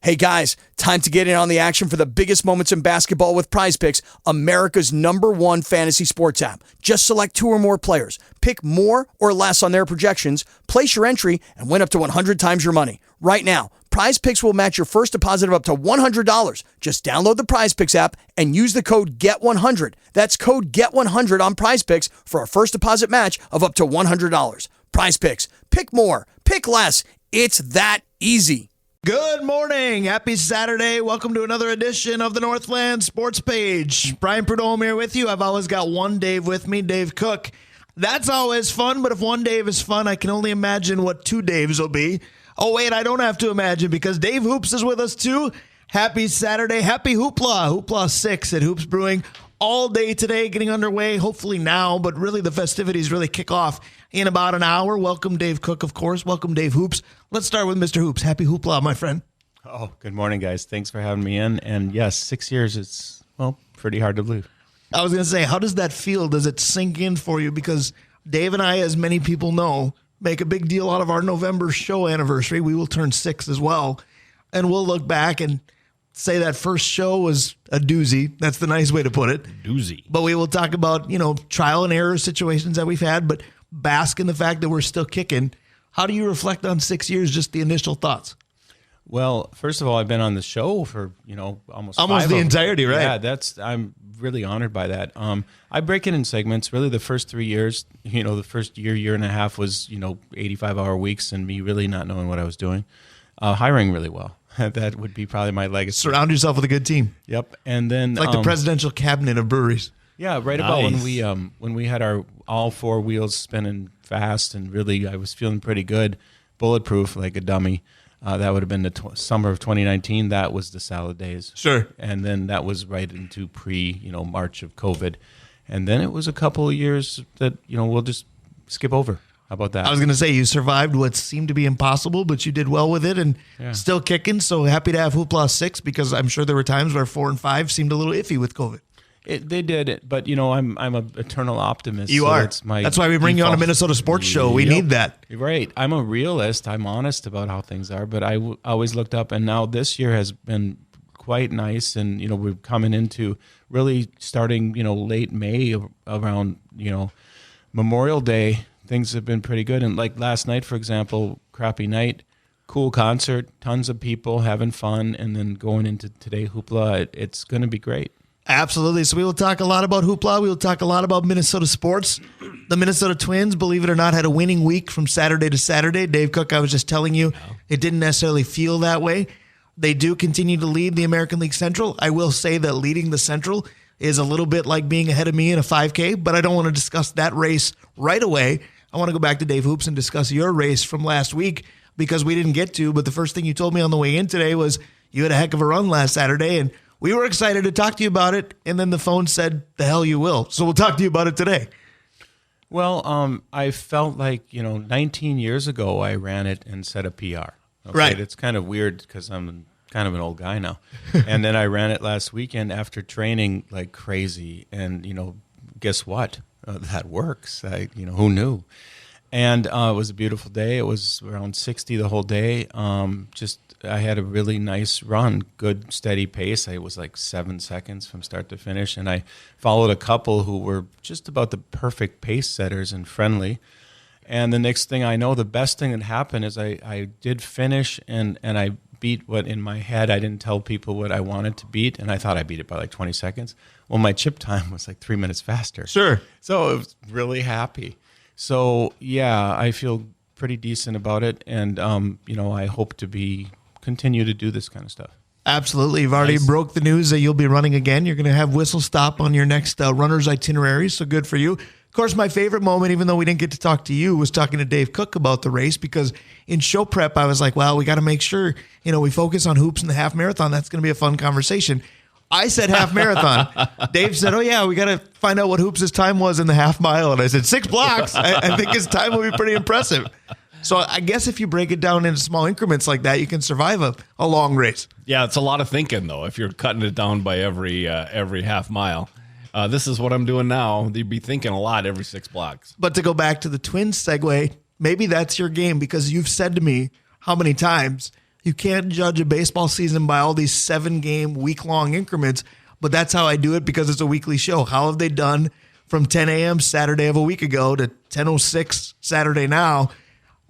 Hey guys, time to get in on the action for the biggest moments in basketball with Prize Picks, America's #1 fantasy sports app. Just select 2 or more players, pick more or less on their projections, place your entry, and win up to 100 times your money. Right now, Prize Picks will match your first deposit of up to $100. Just download the Prize Picks app and use the code GET100. That's code GET100 on Prize Picks for a first deposit match of up to $100. Prize Picks. Pick more. Pick less. It's that easy. Good morning. Happy Saturday. Welcome to another edition of the Northland Sports Page. Brian Prudhomme here with you. I've always got one Dave with me, Dave Cook. That's always fun, but if one Dave is fun, I can only imagine what 2 Daves will be. Oh, wait, I don't have to imagine because Dave Hoops is with us too. Happy Saturday. Happy Hoopla. Hoopla VI at Hoops Brewing. All day today, getting underway, hopefully now, but really the festivities really kick off in about an hour. Welcome, Dave Cook, of course. Welcome, Dave Hoops. Let's start with Mr. Hoops. Happy Hoopla, my friend. Oh, good morning, guys. Thanks for having me in. And yes, 6 years, it's, well, pretty hard to believe. I was going to say, how does that feel? Does it sink in for you? Because Dave and I, as many people know, make a big deal out of our November show anniversary. We will turn 6 as well. And we'll look back and say that first show was a doozy. That's the nice way to put it. Doozy. But we will talk about, trial and error situations that we've had, but bask in the fact that we're still kicking. How do you reflect on 6 years, just the initial thoughts? Well, first of all, I've been on the show for, almost the entirety, right? Yeah, I'm really honored by that. I break it in segments. Really, the first 3 years, the first year and a half was, 85-hour weeks and me really not knowing what I was doing. Hiring really well. That would be probably my legacy. Surround yourself with a good team. Yep. And then it's like the presidential cabinet of breweries. Yeah, right. Nice. About when we had our all 4 wheels spinning fast and really I was feeling pretty good, bulletproof like a dummy. That would have been the summer of 2019. That was the salad days. Sure. And then that was right into March of COVID. And then it was a couple of years that, we'll just skip over. How about that? I was going to say you survived what seemed to be impossible, but you did well with it and still kicking. So happy to have Hoopla VI because I'm sure there were times where 4 and 5 seemed a little iffy with COVID. They did it, but I'm an eternal optimist. You are. That's why we bring you on a Minnesota sports show. We need that. Right. I'm a realist. I'm honest about how things are, but I always looked up, and now this year has been quite nice, and we're coming into really starting late May around Memorial Day. Things have been pretty good, and like last night, for example, crappy night, cool concert, tons of people having fun, and then going into today Hoopla, it's going to be great. Absolutely. So we will talk a lot about Hoopla. We will talk a lot about Minnesota sports. The Minnesota Twins, believe it or not, had a winning week from Saturday to Saturday. Dave Cook, I was just telling you, it didn't necessarily feel that way. They do continue to lead the American League Central. I will say that leading the Central is a little bit like being ahead of me in a 5K, but I don't want to discuss that race right away. I want to go back to Dave Hoops and discuss your race from last week because we didn't get to, but the first thing you told me on the way in today was you had a heck of a run last Saturday, and we were excited to talk to you about it, and then the phone said, the hell you will. So we'll talk to you about it today. Well, I felt like, 19 years ago I ran it and set a PR. Okay? Right. It's kind of weird because I'm kind of an old guy now. And then I ran it last weekend after training like crazy. And, guess what? That works. Who knew? And it was a beautiful day. It was around 60 the whole day. I had a really nice run, good steady pace. I was like 7 seconds from start to finish, and I followed a couple who were just about the perfect pace setters and friendly. And the next thing I know, the best thing that happened is I did finish, and I beat what in my head I didn't tell people what I wanted to beat, and I thought I beat it by like 20 seconds. Well, my chip time was like 3 minutes faster. Sure. So I was really happy. So, yeah, I feel pretty decent about it, and, I hope to continue to do this kind of stuff. Absolutely. You've already broke the news that you'll be running again. You're going to have Whistle Stop on your next runner's itinerary, so good for you. Of course, my favorite moment, even though we didn't get to talk to you, was talking to Dave Cook about the race because in show prep, I was like, well, we got to make sure, we focus on hoops and the half marathon. That's going to be a fun conversation. I said half marathon. Dave said, oh, yeah, we got to find out what Hoops' time was in the half mile. And I said, 6 blocks. I think his time will be pretty impressive. So I guess if you break it down into small increments like that, you can survive a long race. Yeah, it's a lot of thinking, though, if you're cutting it down by every half mile. This is what I'm doing now. You'd be thinking a lot every 6 blocks. But to go back to the Twins segue, maybe that's your game because you've said to me how many times You can't judge a baseball season by all these 7-game, week-long increments, but that's how I do it because it's a weekly show. How have they done from 10 a.m. Saturday of a week ago to 10:06 Saturday now?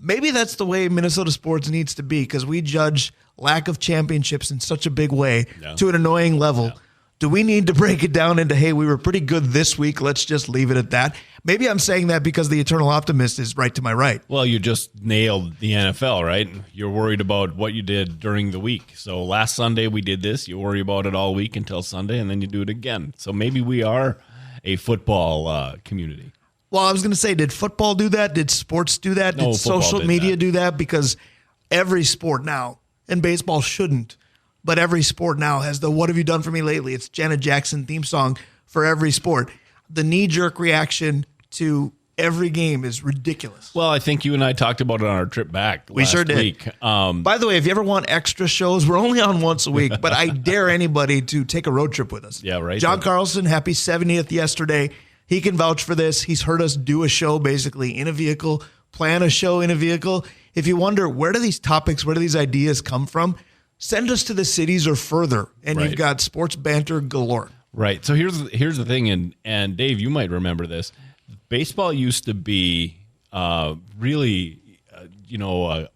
Maybe that's the way Minnesota sports needs to be because we judge lack of championships in such a big way to an annoying level. Do we need to break it down into, hey, we were pretty good this week, let's just leave it at that? Maybe I'm saying that because the eternal optimist is right to my right. Well, you just nailed the NFL, right? You're worried about what you did during the week. So last Sunday we did this. You worry about it all week until Sunday, and then you do it again. So maybe we are a football community. Well, I was going to say, did football do that? Did sports do that? No, did social did media that. do that? Because every sport now, and baseball shouldn't, but every sport now has the "What have you done for me lately?" It's Janet Jackson theme song for every sport. The knee-jerk reaction to every game is ridiculous. Well, I think you and I talked about it on our trip back We last sure did. week. By the way, if you ever want extra shows, we're only on once a week, but I dare anybody to take a road trip with us. Yeah, right. John Carlson, happy 70th yesterday. He can vouch for this. He's heard us do a show basically in a vehicle, plan a show in a vehicle. If you wonder, where do these topics, where do these ideas come from? Send us to the cities or further, and Right. you've got sports banter galore. Right. So here's the thing, and Dave, you might remember this. Baseball used to be really,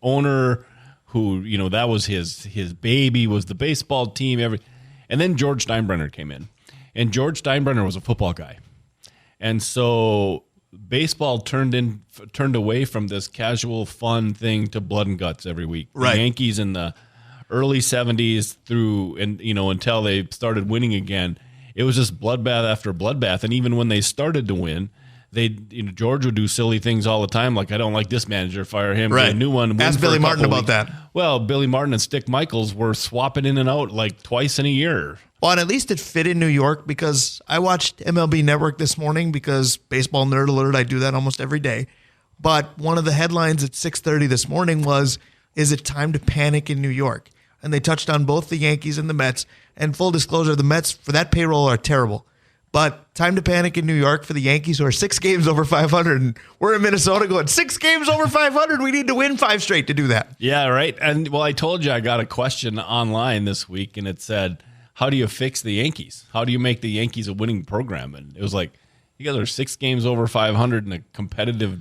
owner who, that was his baby, was the baseball team. And then George Steinbrenner came in, and George Steinbrenner was a football guy, and so baseball turned away from this casual fun thing to blood and guts every week. Right. The Yankees in the early 70s until they started winning again, it was just bloodbath after bloodbath. And even when they started to win, George would do silly things all the time, like, I don't like this manager, fire him, get a new one. win Ask for a Billy Martin couple about weeks. that. Well, Billy Martin and Stick Michaels were swapping in and out like twice in a year. Well, and at least it fit in New York because I watched MLB Network this morning because baseball nerd alert, I do that almost every day. But one of the headlines at 6:30 this morning was, is it time to panic in New York? And they touched on both the Yankees and the Mets. And full disclosure, the Mets for that payroll are terrible. But time to panic in New York for the Yankees, who are 6 games over 500. And we're in Minnesota going 6 games over 500. We need to win 5 straight to do that. Yeah, right. And well, I told you I got a question online this week, and it said, how do you fix the Yankees? How do you make the Yankees a winning program? And it was like, you guys are 6 games over 500 in a competitive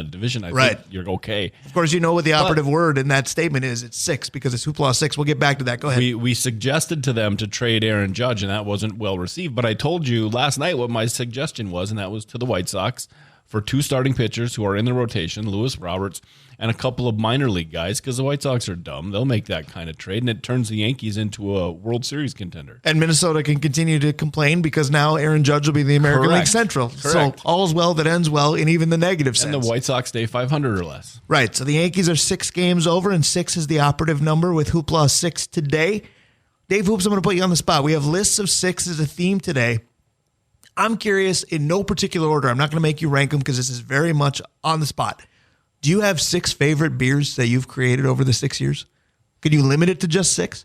division. I think you're okay. Of course, you know what the operative word in that statement is. It's 6 because it's Hoopla 6. We'll get back to that. Go ahead. We suggested to them to trade Aaron Judge, and that wasn't well received. But I told you last night what my suggestion was, and that was to the White Sox for 2 starting pitchers who are in the rotation, Lewis Roberts, and a couple of minor league guys, because the White Sox are dumb. They'll make that kind of trade, and it turns the Yankees into a World Series contender. And Minnesota can continue to complain because now Aaron Judge will be the American Correct. League Central. Correct. So all's well that ends well in even the negative sense. And the White Sox stay 500 or less. Right. So the Yankees are 6 games over, and 6 is the operative number with Hoopla 6 today. Dave Hoops, I'm going to put you on the spot. We have lists of 6 as a theme today. I'm curious, in no particular order, I'm not going to make you rank them because this is very much on the spot. Do you have 6 favorite beers that you've created over the 6 years? Could you limit it to just 6?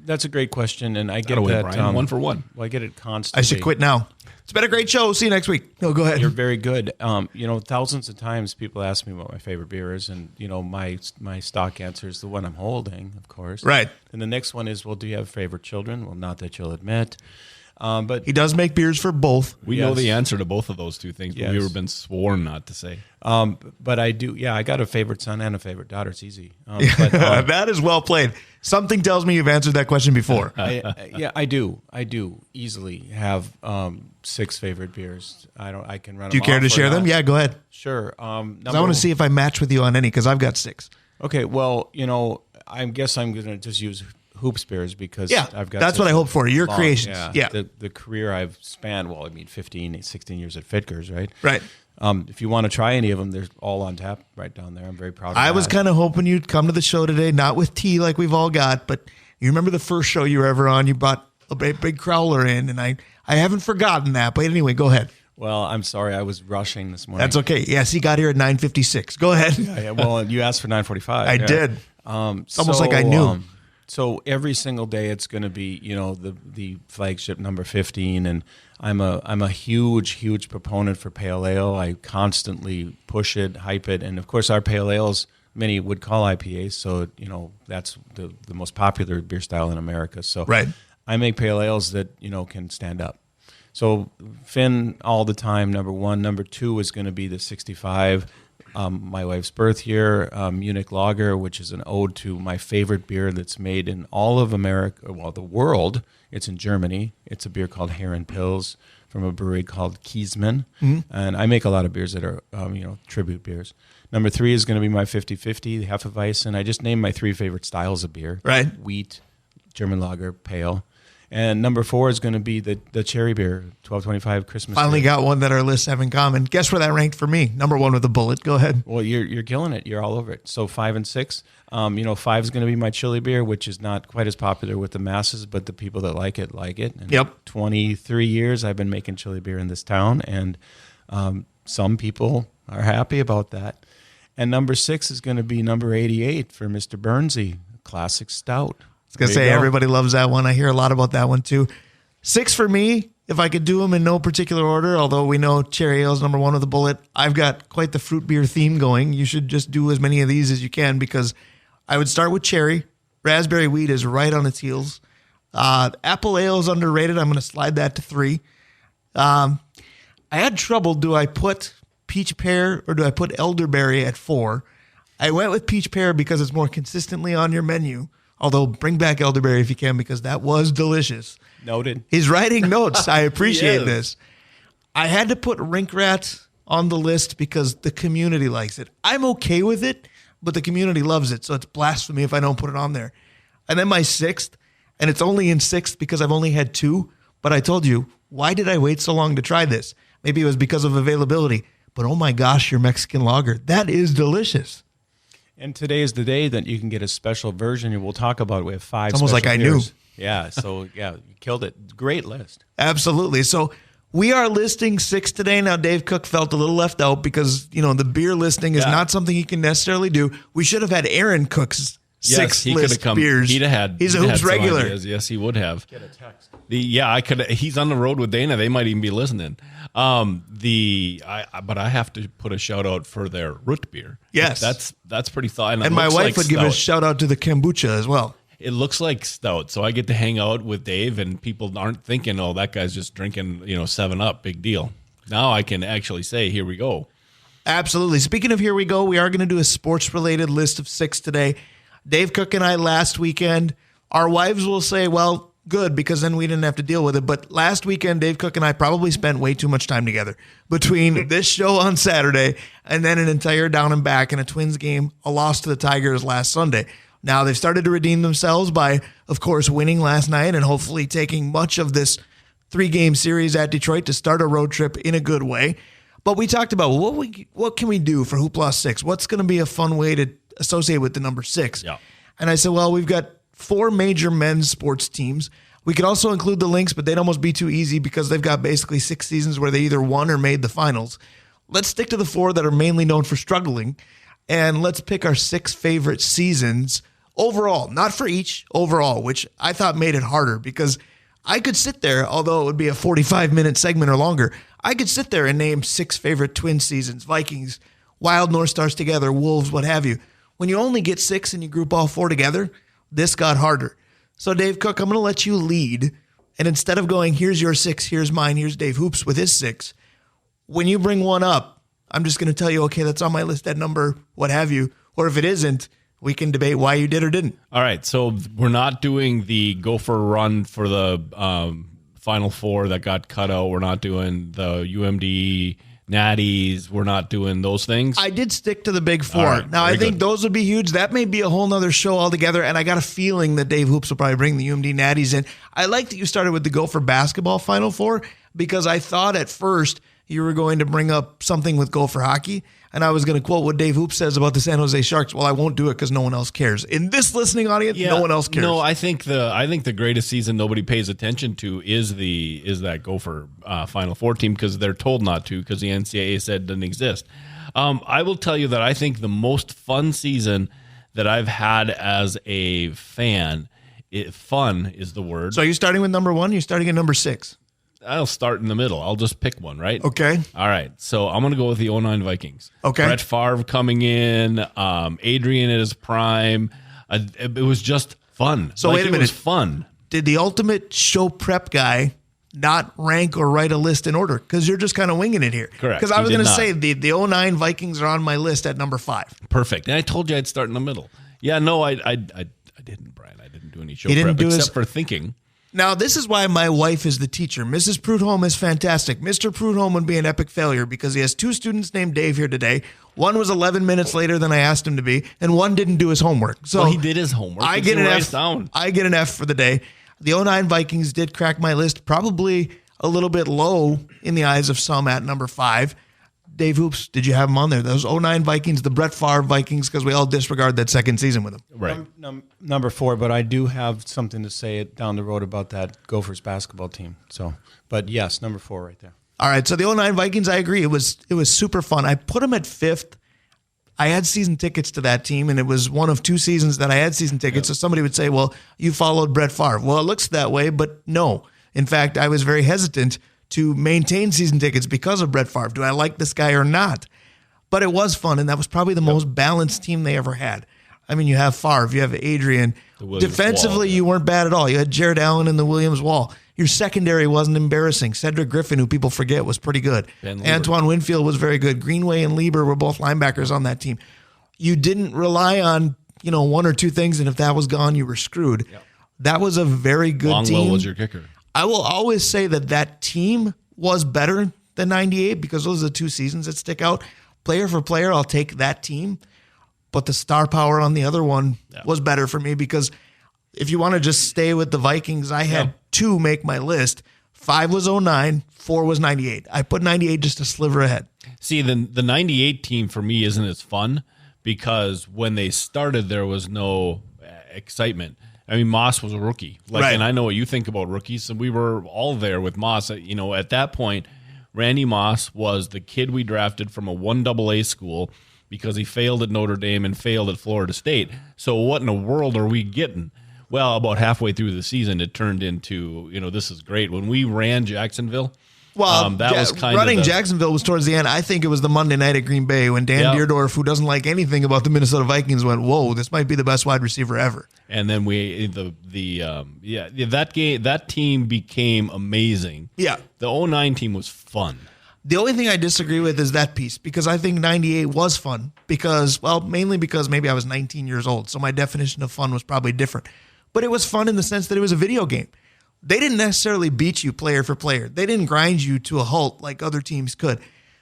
That's a great question, and I get Gotta win, that. Brian. 1 for 1. Well, I get it constantly. I should quit now. It's been a great show. See you next week. No, go ahead. You're very good. Thousands of times people ask me what my favorite beer is, and my stock answer is the one I'm holding, of course. Right. And the next one is, well, do you have favorite children? Well, not that you'll admit. But He does make beers for both. We know the answer to both of those 2 things, but Yes. we've been sworn not to say. but I do. Yeah, I got a favorite son and a favorite daughter. It's easy. That is well played. Something tells me you've answered that question before. I do. I do easily have 6 favorite beers. I can run. Do you care to share them? Yeah, go ahead. Sure. I want to see if I match with you on any because I've got 6. Okay. Well, I guess I'm going to just use Hoops beers because I've got. That's such what I hope for. Your long- creations. Yeah. The career I've spanned. Well, 15, 16 years at Fitkers, right? Right. If you want to try any of them, they're all on tap right down there. I'm very proud of that. I was kind of hoping you'd come to the show today, not with tea like we've all got, but you remember the first show you were ever on? You brought a big crowler in, and I haven't forgotten that. But anyway, go ahead. Well, I'm sorry. I was rushing this morning. That's okay. Yes, he got here at 9:56. Go ahead. Yeah, well, you asked for 9:45. I did. It's almost like I knew. So every single day it's going to be, the flagship number 15, and I'm a huge proponent for pale ale. I constantly push it, hype it, and of course our pale ales many would call IPAs. So, that's the most popular beer style in America. So Right. I make pale ales that, can stand up. So Finn all the time, number one. Number two is going to be the 65, my wife's birth year, Munich Lager, which is an ode to my favorite beer that's made in all of America, well, the world. It's in Germany. It's a beer called Herren Pils from a brewery called Kiesmann. And I make a lot of beers that are, tribute beers. Number three is going to be my 50-50, the Hefeweizen. I just named my three favorite styles of beer. Right. Wheat, German lager, pale. And number four is going to be the cherry beer, 1225 Christmas. Finally beer. got one that our lists have in common. Guess where that ranked for me? Number one with a bullet. Go ahead. Well, you're killing it. You're all over it. So 5 and 6. 5 is going to be my chili beer, which is not quite as popular with the masses, but the people that like it like it. And Yep. 23 years I've been making chili beer in this town, and some people are happy about that. And number 6 is going to be number 88 for Mr. Burnsy, classic stout. I was going to say, everybody loves that one. I hear a lot about that one too. 6 for me, if I could do them in no particular order, although we know cherry ale is number one with a bullet. I've got quite the fruit beer theme going. You should just do as many of these as you can, because I would start with cherry. Raspberry wheat is right on its heels. Apple ale is underrated. I'm going to slide that to 3. I had trouble. Do I put peach pear or do I put elderberry at 4? I went with peach pear because it's more consistently on your menu. Although, bring back elderberry if you can, because that was delicious. Noted. He's writing notes. I appreciate He is. this. I had to put Rink Rat on the list because the community likes it. I'm okay with it, but the community loves it, so it's blasphemy if I don't put it on there. And then my 6th, and it's only in 6th because I've only had 2, but I told you, why did I wait so long to try this? Maybe it was because of availability, but oh my gosh, your Mexican lager. That is delicious. And today is the day that you can get a special version, and we'll talk about it. We have 5 It's almost special like I knew. beers. Yeah, so, you killed it. Great list. Absolutely. So we are listing 6 today. Now, Dave Cook felt a little left out because, the beer listing is not something he can necessarily do. We should have had Aaron Cook's 6 he could list have come. beers. He'd have had. He's a he'd Hoops had some regular. ideas. Yes, he would have. Get a text. I could. He's on the road with Dana. They might even be listening. But I have to put a shout out for their root beer. Yes. that's pretty thought. And my wife would give a shout out to the kombucha as well. It looks like stout, so I get to hang out with Dave, and people aren't thinking, "Oh, that guy's just drinking, 7-Up, big deal." Now I can actually say, "Here we go." Absolutely. Speaking of here we go, we are going to do a sports-related list of 6 today. Dave Cook and I last weekend, our wives will say, well, good, because then we didn't have to deal with it. But last weekend, Dave Cook and I probably spent way too much time together between this show on Saturday and then an entire down and back in a Twins game, a loss to the Tigers last Sunday. Now, they've started to redeem themselves by, of course, winning last night and hopefully taking much of this 3-game series at Detroit to start a road trip in a good way. But we talked about what can we do for Hoopla 6? What's going to be a fun way to associate with the number 6? Yeah. And I said, well, we've got 4 major men's sports teams. We could also include the Lynx, but they'd almost be too easy because they've got basically 6 seasons where they either won or made the finals. Let's stick to the 4 that are mainly known for struggling, and let's pick our 6 favorite seasons overall, not for each, overall, which I thought made it harder because I could sit there, although it would be a 45-minute segment or longer, I could sit there and name 6 favorite Twin seasons, Vikings, Wild, North Stars together, Wolves, what have you. When you only get 6 and you group all 4 together, this got harder. So Dave Cook, I'm going to let you lead. And instead of going, here's your 6, here's mine, here's Dave Hoops with his 6, when you bring one up, I'm just going to tell you, okay, that's on my list, that number, what have you. Or if it isn't, we can debate why you did or didn't. All right, so we're not doing the Gopher run for the Final Four that got cut out. We're not doing the UMD Natties. We're not doing those things. I did stick to the big 4. right, Now, I very think good. those would be huge. That may be a whole nother show altogether, and I got a feeling that Dave Hoops will probably bring the UMD Natties in. I like that you started with the Gopher basketball Final Four because I thought at first you were going to bring up something with Gopher hockey, and I was going to quote what Dave Hoops says about the San Jose Sharks. Well, I won't do it because no one else cares. In this listening audience, no one else cares. No, I think the greatest season nobody pays attention to is that Gopher Final Four team because they're told not to because the NCAA said it didn't exist. I will tell you that I think the most fun season that I've had as a fan, fun is the word. So are you starting with number 1? You're starting at number 6. I'll start in the middle. I'll just pick one, right? Okay. All right. So I'm going to go with the '09 Vikings. Okay. Brett Favre coming in, Adrian at his prime. It was just fun. So wait a minute. It was fun. Did the ultimate show prep guy not rank or write a list in order? Because you're just kind of winging it here. Correct. Because I He was did going to not. say the '09 Vikings are on my list at number 5. Perfect. And I told you I'd start in the middle. Yeah, no, I didn't, Brian. I didn't do any show He didn't prep do his- except for thinking. Now, this is why my wife is the teacher. Mrs. Prudhomme is fantastic. Mr. Prudhomme would be an epic failure because he has 2 students named Dave here today. One was 11 minutes later than I asked him to be, and one didn't do his homework. So Well, he did his homework. I He get an write F. it down. I get an F for the day. The '09 Vikings did crack my list, probably a little bit low in the eyes of some at number 5. Dave Hoops, did you have them on there? Those '09 Vikings, the Brett Favre Vikings, because we all disregard that second season with him. Right. Number 4, but I do have something to say down the road about that Gophers basketball team. So, but yes, number 4 right there. All right, so the '09 Vikings, I agree. It was super fun. I put them at 5th. I had season tickets to that team, and it was one of 2 seasons that I had season tickets. So somebody would say, well, you followed Brett Favre. Well, it looks that way, but no. In fact, I was very hesitant to maintain season tickets because of Brett Favre. Do I like this guy or not? But it was fun, and that was probably the most balanced team they ever had. I mean, you have Favre, you have Adrian. Williams Defensively, Wall, yeah. you weren't bad at all. You had Jared Allen and the Williams Wall. Your secondary wasn't embarrassing. Cedric Griffin, who people forget, was pretty good. Ben Lieber. Antoine Winfield was very good. Greenway and Lieber were both linebackers on that team. You didn't rely on, 1 or 2 things, and if that was gone, you were screwed. Yep. That was a very good Longwell team. was your kicker. I will always say that team was better than '98 because those are the 2 seasons that stick out. Player for player, I'll take that team. But the star power on the other one was better for me because if you want to just stay with the Vikings, I had 2 make my list. 5 was '09, 4 was '98. I put '98 just a sliver ahead. See, the '98 team for me isn't as fun because when they started, there was no excitement. I mean, Moss was a rookie. Right. And I know what you think about rookies, and we were all there with Moss. At that point, Randy Moss was the kid we drafted from a 1AA school because he failed at Notre Dame and failed at Florida State. So what in the world are we getting? Well, about halfway through the season, it turned into, this is great. When we ran Jacksonville, Well, that was kind running of Jacksonville was towards the end. I think it was the Monday night at Green Bay when Dan Yep. Deerdorf, who doesn't like anything about the Minnesota Vikings, went, "Whoa, this might be the best wide receiver ever." And then that team became amazing. Yeah. The '09 team was fun. The only thing I disagree with is that piece because I think '98 was fun mainly because maybe I was 19 years old, so my definition of fun was probably different. But it was fun in the sense that it was a video game. They didn't necessarily beat you player for player. They didn't grind you to a halt like other teams could.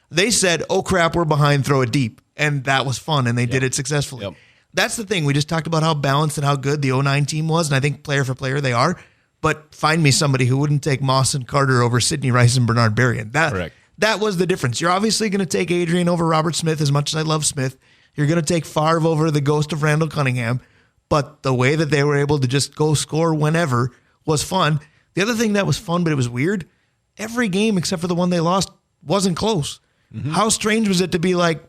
They said, "Oh crap, we're behind, throw it deep." And that was fun, and they did it successfully. Yep. That's the thing. We just talked about how balanced and how good the '09 team was, and I think player for player they are. But find me somebody who wouldn't take Moss and Carter over Sidney Rice and Bernard Berrien. Correct. That was the difference. You're obviously going to take Adrian over Robert Smith as much as I love Smith. You're going to take Favre over the ghost of Randall Cunningham. But the way that they were able to just go score whenever was fun. The other thing that was fun, but it was weird, every game except for the one they lost wasn't close. Mm-hmm. How strange was it to be like,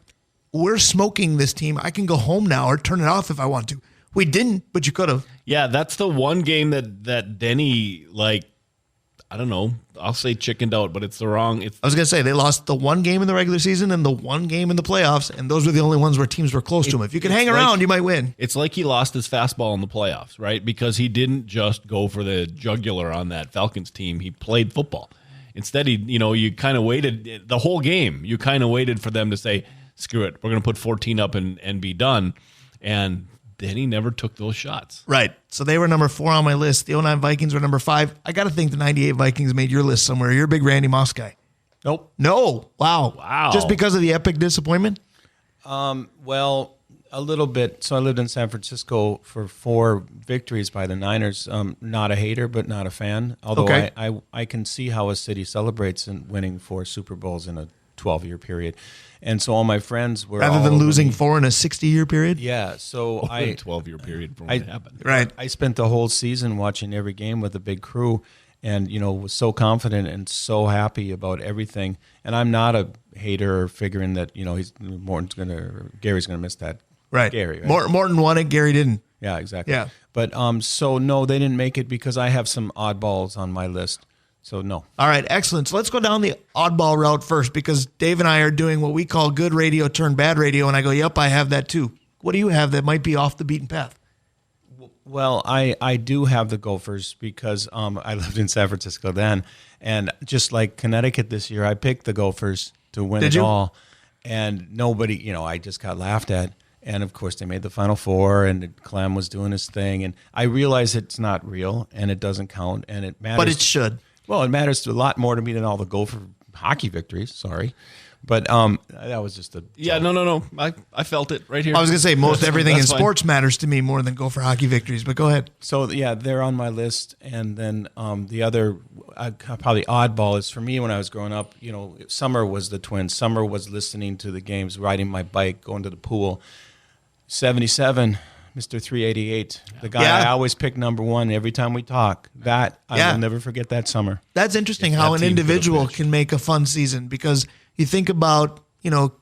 we're smoking this team. I can go home now or turn it off if I want to. We didn't, but you could have. Yeah, that's the one game that Denny, I don't know, I'll say chickened out, but it's the wrong. I was going to say, they lost the one game in the regular season and the one game in the playoffs, and those were the only ones where teams were close to him. If you could hang around, you might win. It's like he lost his fastball in the playoffs, right? Because he didn't just go for the jugular on that Falcons team. He played football. Instead, you kind of waited the whole game. You kind of waited for them to say, screw it, we're going to put 14 up and be done. And then he never took those shots. Right. So they were number 4 on my list. The '09 Vikings were number 5. I got to think the '98 Vikings made your list somewhere. You're a big Randy Moss guy. Nope. No. Wow. Wow. Just because of the epic disappointment? Well, a little bit. So I lived in San Francisco for 4 victories by the Niners. Not a hater, but not a fan. Although Okay. I can see how a city celebrates in winning 4 Super Bowls in a 12-year period. And so all my friends were Rather all than over losing me. 4 in a 60-year period? Yeah. So A I 12-year period from when it happened. Right. I spent the whole season watching every game with a big crew, and was so confident and so happy about everything. And I'm not a hater or figuring that Gary's gonna miss that. Right. Gary. Right? Morton won it. Gary didn't. Yeah, exactly. Yeah. But so no, they didn't make it because I have some oddballs on my list. So no. All right, excellent. So let's go down the oddball route first, because Dave and I are doing what we call good radio turned bad radio, and I go, yep, I have that too. What do you have that might be off the beaten path? Well, I do have the Gophers because I lived in San Francisco then, and just like Connecticut this year, I picked the Gophers to win Did it you? all, and nobody, I just got laughed at. And of course, they made the Final Four, and Clem was doing his thing, and I realize it's not real, and it doesn't count, and it matters. But it should. Well, it matters a lot more to me than all the Gopher hockey victories. Sorry, but that was just a Yeah, no. I felt it right here. I was going to say most everything in That's fine. sports matters to me more than go for hockey victories, but go ahead. So yeah, they're on my list, and then the other probably oddball is for me when I was growing up. Summer was the Twins. Summer was listening to the games, riding my bike, going to the pool. 77, Mr. 388, the guy Yeah. I always pick number one every time we talk. That I Yeah. will never forget that summer. That's interesting If how that an team could've individual pitched. can make a fun season, because you think about,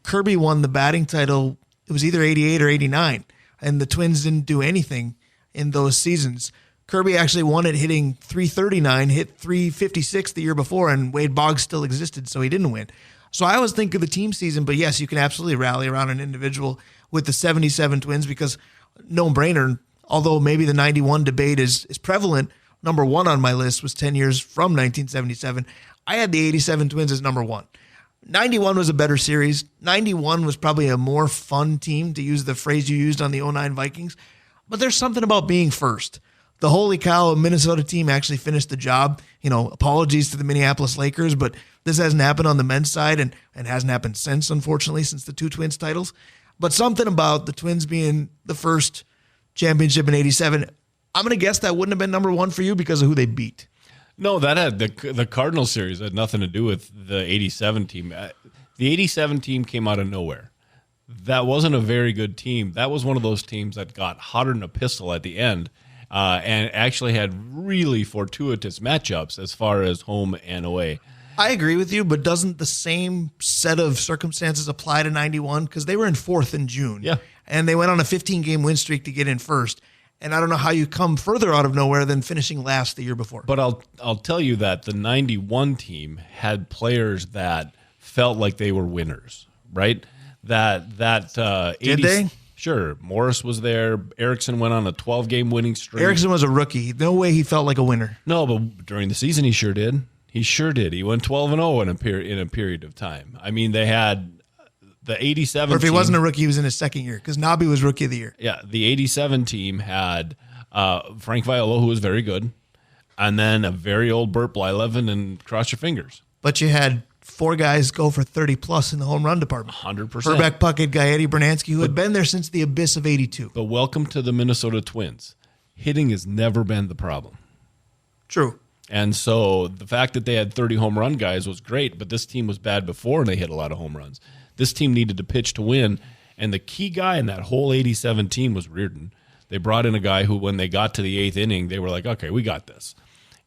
Kirby won the batting title. It was either 88 or 89, and the Twins didn't do anything in those seasons. Kirby actually won it hitting 339, hit 356 the year before, and Wade Boggs still existed, so he didn't win. So I always think of the team season, but yes, you can absolutely rally around an individual with the 77 Twins, because no brainer, although maybe the 91 debate is prevalent, number one on my list was 10 years from 1977. I had the 87 Twins as number one. 91 was a better series. 91 was probably a more fun team, to use the phrase you used on the 09 Vikings. But there's something about being first. The holy cow Minnesota team actually finished the job. Apologies to the Minneapolis Lakers, but this hasn't happened on the men's side and hasn't happened since, unfortunately, since the two Twins titles. But something about the Twins being the first championship in 87, I'm going to guess that wouldn't have been number one for you because of who they beat. No, that had the Cardinals series had nothing to do with the 87 team. The 87 team came out of nowhere. That wasn't a very good team. That was one of those teams that got hotter than a pistol at the end, and actually had really fortuitous matchups as far as home and away. I agree with you, but doesn't the same set of circumstances apply to 91? Because they were in fourth in June. Yeah. And they went on a 15-game win streak to get in first. And I don't know how you come further out of nowhere than finishing last the year before. But I'll tell you that the 91 team had players that felt like they were winners, right? That 80s, Did they? Sure. Morris was there. Erickson went on a 12-game winning streak. Erickson was a rookie. No way he felt like a winner. No, but during the season he sure did. He sure did. He went 12-0 in a period of time. I mean, they had the 87 Or if he team, wasn't a rookie, he was in his second year, because Nobby was rookie of the year. Yeah, the 87 team had Frank Viola, who was very good, and then a very old Burt Blyleven, and cross your fingers. But you had four guys go for 30-plus in the home run department. 100%. Herbeck, Puckett, Gaetti, Bernansky, who had been there since the abyss of 82. But welcome to the Minnesota Twins. Hitting has never been the problem. True. And so the fact that they had 30 home run guys was great, but this team was bad before and they hit a lot of home runs. This team needed to pitch to win, and the key guy in that whole 87 team was Reardon. They brought in a guy who, when they got to the eighth inning, they were like, okay, we got this.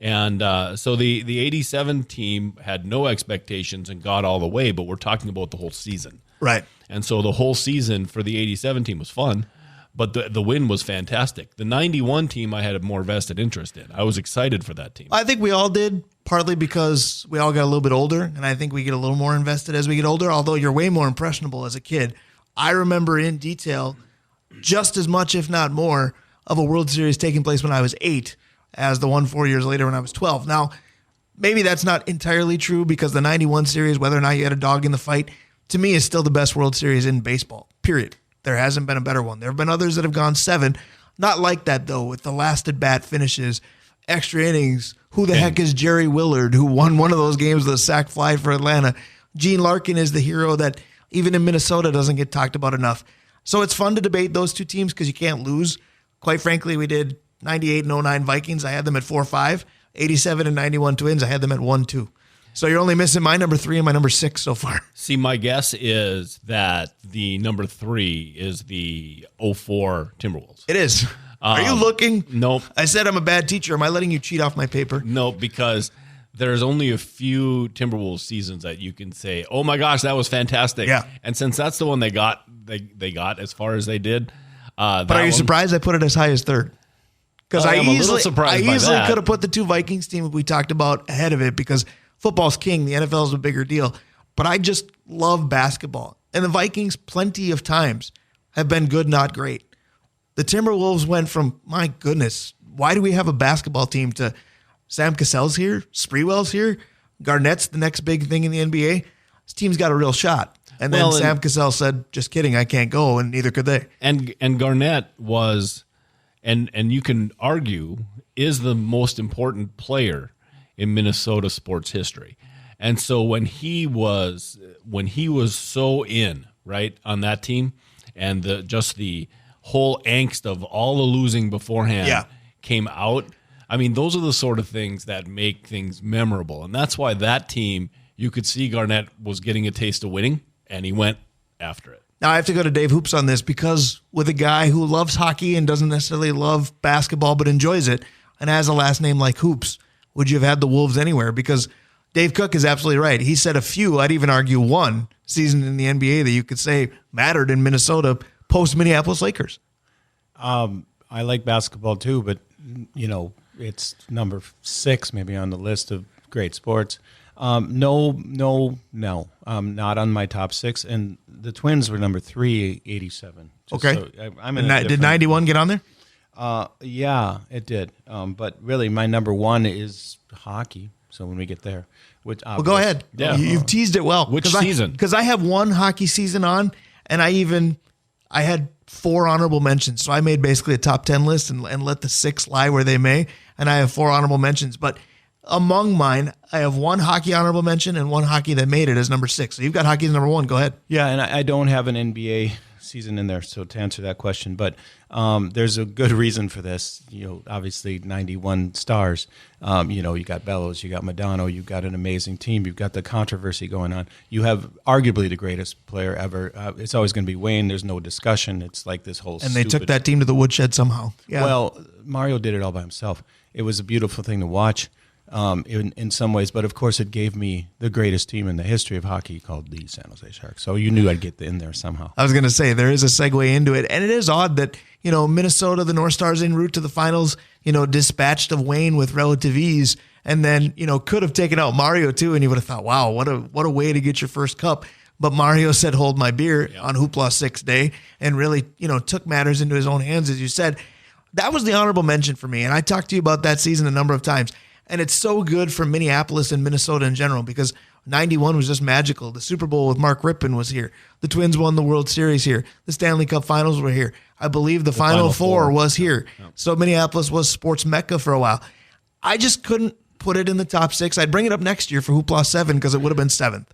And so the 87 team had no expectations and got all the way, but we're talking about the whole season. Right. And so the whole season for the 87 team was fun, but the win was fantastic. The 91 team I had a more vested interest in. I was excited for that team. I think we all did, partly because we all got a little bit older, and I think we get a little more invested as we get older, although you're way more impressionable as a kid. I remember in detail just as much, if not more, of a World Series taking place when I was 8 as the one 4 years later when I was 12. Now, maybe that's not entirely true, because the 91 series, whether or not you had a dog in the fight, to me is still the best World Series in baseball, period. There hasn't been a better one. There have been others that have gone 7. Not like that, though, with the last at-bat finishes, extra innings. Who the heck is Jerry Willard, who won one of those games with a sac fly for Atlanta? Gene Larkin is the hero that even in Minnesota doesn't get talked about enough. So it's fun to debate those two teams because you can't lose. Quite frankly, we did 98 and 09 Vikings. I had them at 4-5. 87 and 91 Twins. I had them at 1-2. So you're only missing my number 3 and my number 6 so far. See, my guess is that the number 3 is the 04 Timberwolves. It is. Are you looking? Nope. I said I'm a bad teacher. Am I letting you cheat off my paper? No, because there's only a few Timberwolves seasons that you can say, oh my gosh, that was fantastic. Yeah. And since that's the one they got as far as they did. But are you surprised I put it as high as 3rd? Because I'm a little I surprised by easily that. could have put the two Vikings team we talked about ahead of it because football's king. The NFL is a bigger deal. But I just love basketball. And the Vikings plenty of times have been good, not great. The Timberwolves went from, my goodness, why do we have a basketball team to Sam Cassell's here, Sprewell's here, Garnett's the next big thing in the NBA. This team's got a real shot. And then Sam Cassell said, just kidding, I can't go, and neither could they. And Garnett was, and you can argue, is the most important player in Minnesota sports history. And so when he was so in, right, on that team, and the whole angst of all the losing beforehand came out, I mean, those are the sort of things that make things memorable. And that's why that team, you could see Garnett was getting a taste of winning, and he went after it. Now, I have to go to Dave Hoops on this because with a guy who loves hockey and doesn't necessarily love basketball but enjoys it and has a last name like Hoops, would you have had the Wolves anywhere? Because Dave Cook is absolutely right. He said a few, I'd even argue one season in the NBA that you could say mattered in Minnesota post Minneapolis Lakers. I like basketball too, but it's number 6 maybe on the list of great sports. No, not on my top 6. And the Twins were number 3, 87. Okay. So I'm in Did 91 get on there? Yeah, it did. But really, my number 1 is hockey. So when we get there, well, go ahead. Yeah. You've teased it well. Which season? Because I have one hockey season on, and I had 4 honorable mentions. So I made basically a top 10 list and let the 6 lie where they may. And I have 4 honorable mentions. But among mine, I have 1 hockey honorable mention and 1 hockey that made it as number 6. So you've got hockey as number 1. Go ahead. Yeah, and I don't have an NBA season in there, so to answer that question, but there's a good reason for this. Obviously 91 stars. You got Bellows, you got Madonna, you've got an amazing team, you've got the controversy going on. You have arguably the greatest player ever. It's always going to be Wayne. There's no discussion. It's like this whole. And they took that team to the woodshed somehow. Yeah. Well, Mario did it all by himself. It was a beautiful thing to watch. In some ways, but of course it gave me the greatest team in the history of hockey called the San Jose Sharks. So you knew I'd get in there somehow. I was going to say, there is a segue into it. And it is odd that, Minnesota, the North Stars en route to the finals, dispatched of Wayne with relative ease. And then, could have taken out Mario too. And you would have thought, wow, what a way to get your first cup. But Mario said, hold my beer on Hoopla VI day and really, took matters into his own hands, as you said. That was the honorable mention for me. And I talked to you about that season a number of times. And it's so good for Minneapolis and Minnesota in general because 91 was just magical. The Super Bowl with Mark Rippon was here. The Twins won the World Series here. The Stanley Cup Finals were here. I believe the Final Four was here. Yeah. So Minneapolis was sports mecca for a while. I just couldn't put it in the top 6. I'd bring it up next year for Hoopla VII because it would have been 7th.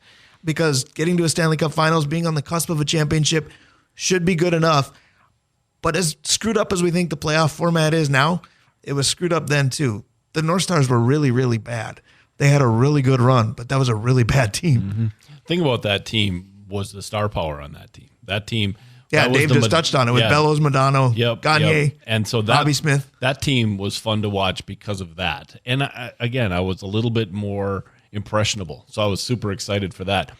Because getting to a Stanley Cup Finals, being on the cusp of a championship should be good enough. But as screwed up as we think the playoff format is now, it was screwed up then too. The North Stars were really, really bad. They had a really good run, but that was a really bad team. Mm-hmm. Thing about that team was the star power on that team. That team. Yeah, Dave just touched on it with Bellows, Madonna, Gagne, and so Bobby Smith. That team was fun to watch because of that. And I was a little bit more impressionable, so I was super excited for that.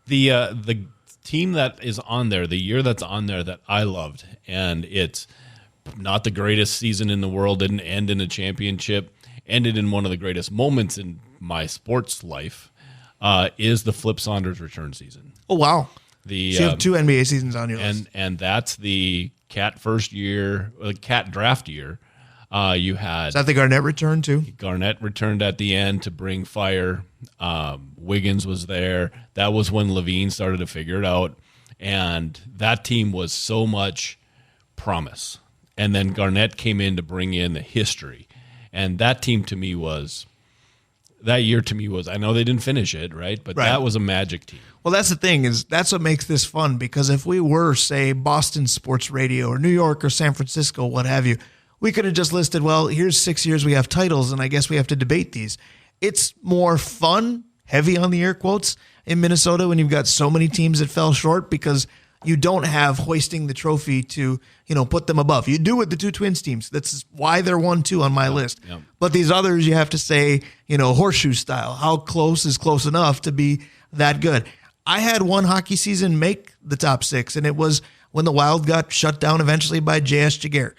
The team that is on there, the year that's on there that I loved, and it's not the greatest season in the world, didn't end in a championship, ended in one of the greatest moments in my sports life, is the Flip Saunders return season. Oh, wow. So you have 2 NBA seasons on your list. And that's the Cat first year, Cat draft year. You had... Is that the Garnett return, too? Garnett returned at the end to bring fire. Wiggins was there. That was when Levine started to figure it out. And that team was so much promise. And then Garnett came in to bring in the history. And that team to me was, I know they didn't finish it, right? But that was a magic team. Well, that's the thing, is that's what makes this fun, because if we were, say, Boston Sports Radio or New York or San Francisco, what have you, we could have just listed, well, here's 6 years we have titles, and I guess we have to debate these. It's more fun, heavy on the air quotes, in Minnesota when you've got so many teams that fell short, because you don't have hoisting the trophy to, put them above. You do with the 2 Twins teams. That's why they're 1-2 on my list. Yep. But these others, you have to say, horseshoe style. How close is close enough to be that good? I had one hockey season make the top 6, and it was when the Wild got shut down eventually by J.S. Jaguar.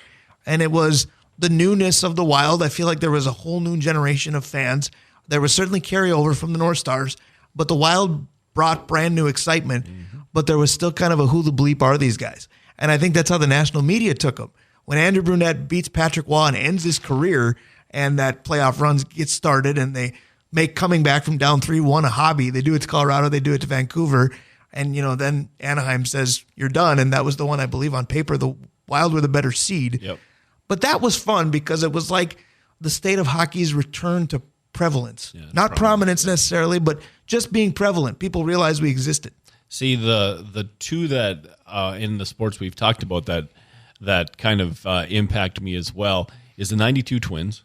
And it was the newness of the Wild. I feel like there was a whole new generation of fans. There was certainly carryover from the North Stars, but the Wild brought brand new excitement, but there was still kind of a who the bleep are these guys? And I think that's how the national media took them. When Andrew Brunette beats Patrick Waugh and ends his career, and that playoff runs get started, and they make coming back from down 3-1 a hobby. They do it to Colorado, they do it to Vancouver, and then Anaheim says you're done, and that was the one, I believe, on paper the Wild were the better seed. Yep. But that was fun because it was like the state of hockey's return to prevalence. Not prominence necessarily, but just being prevalent. People realized we existed. See, the two that in the sports we've talked about that kind of impact me as well is the 92 Twins,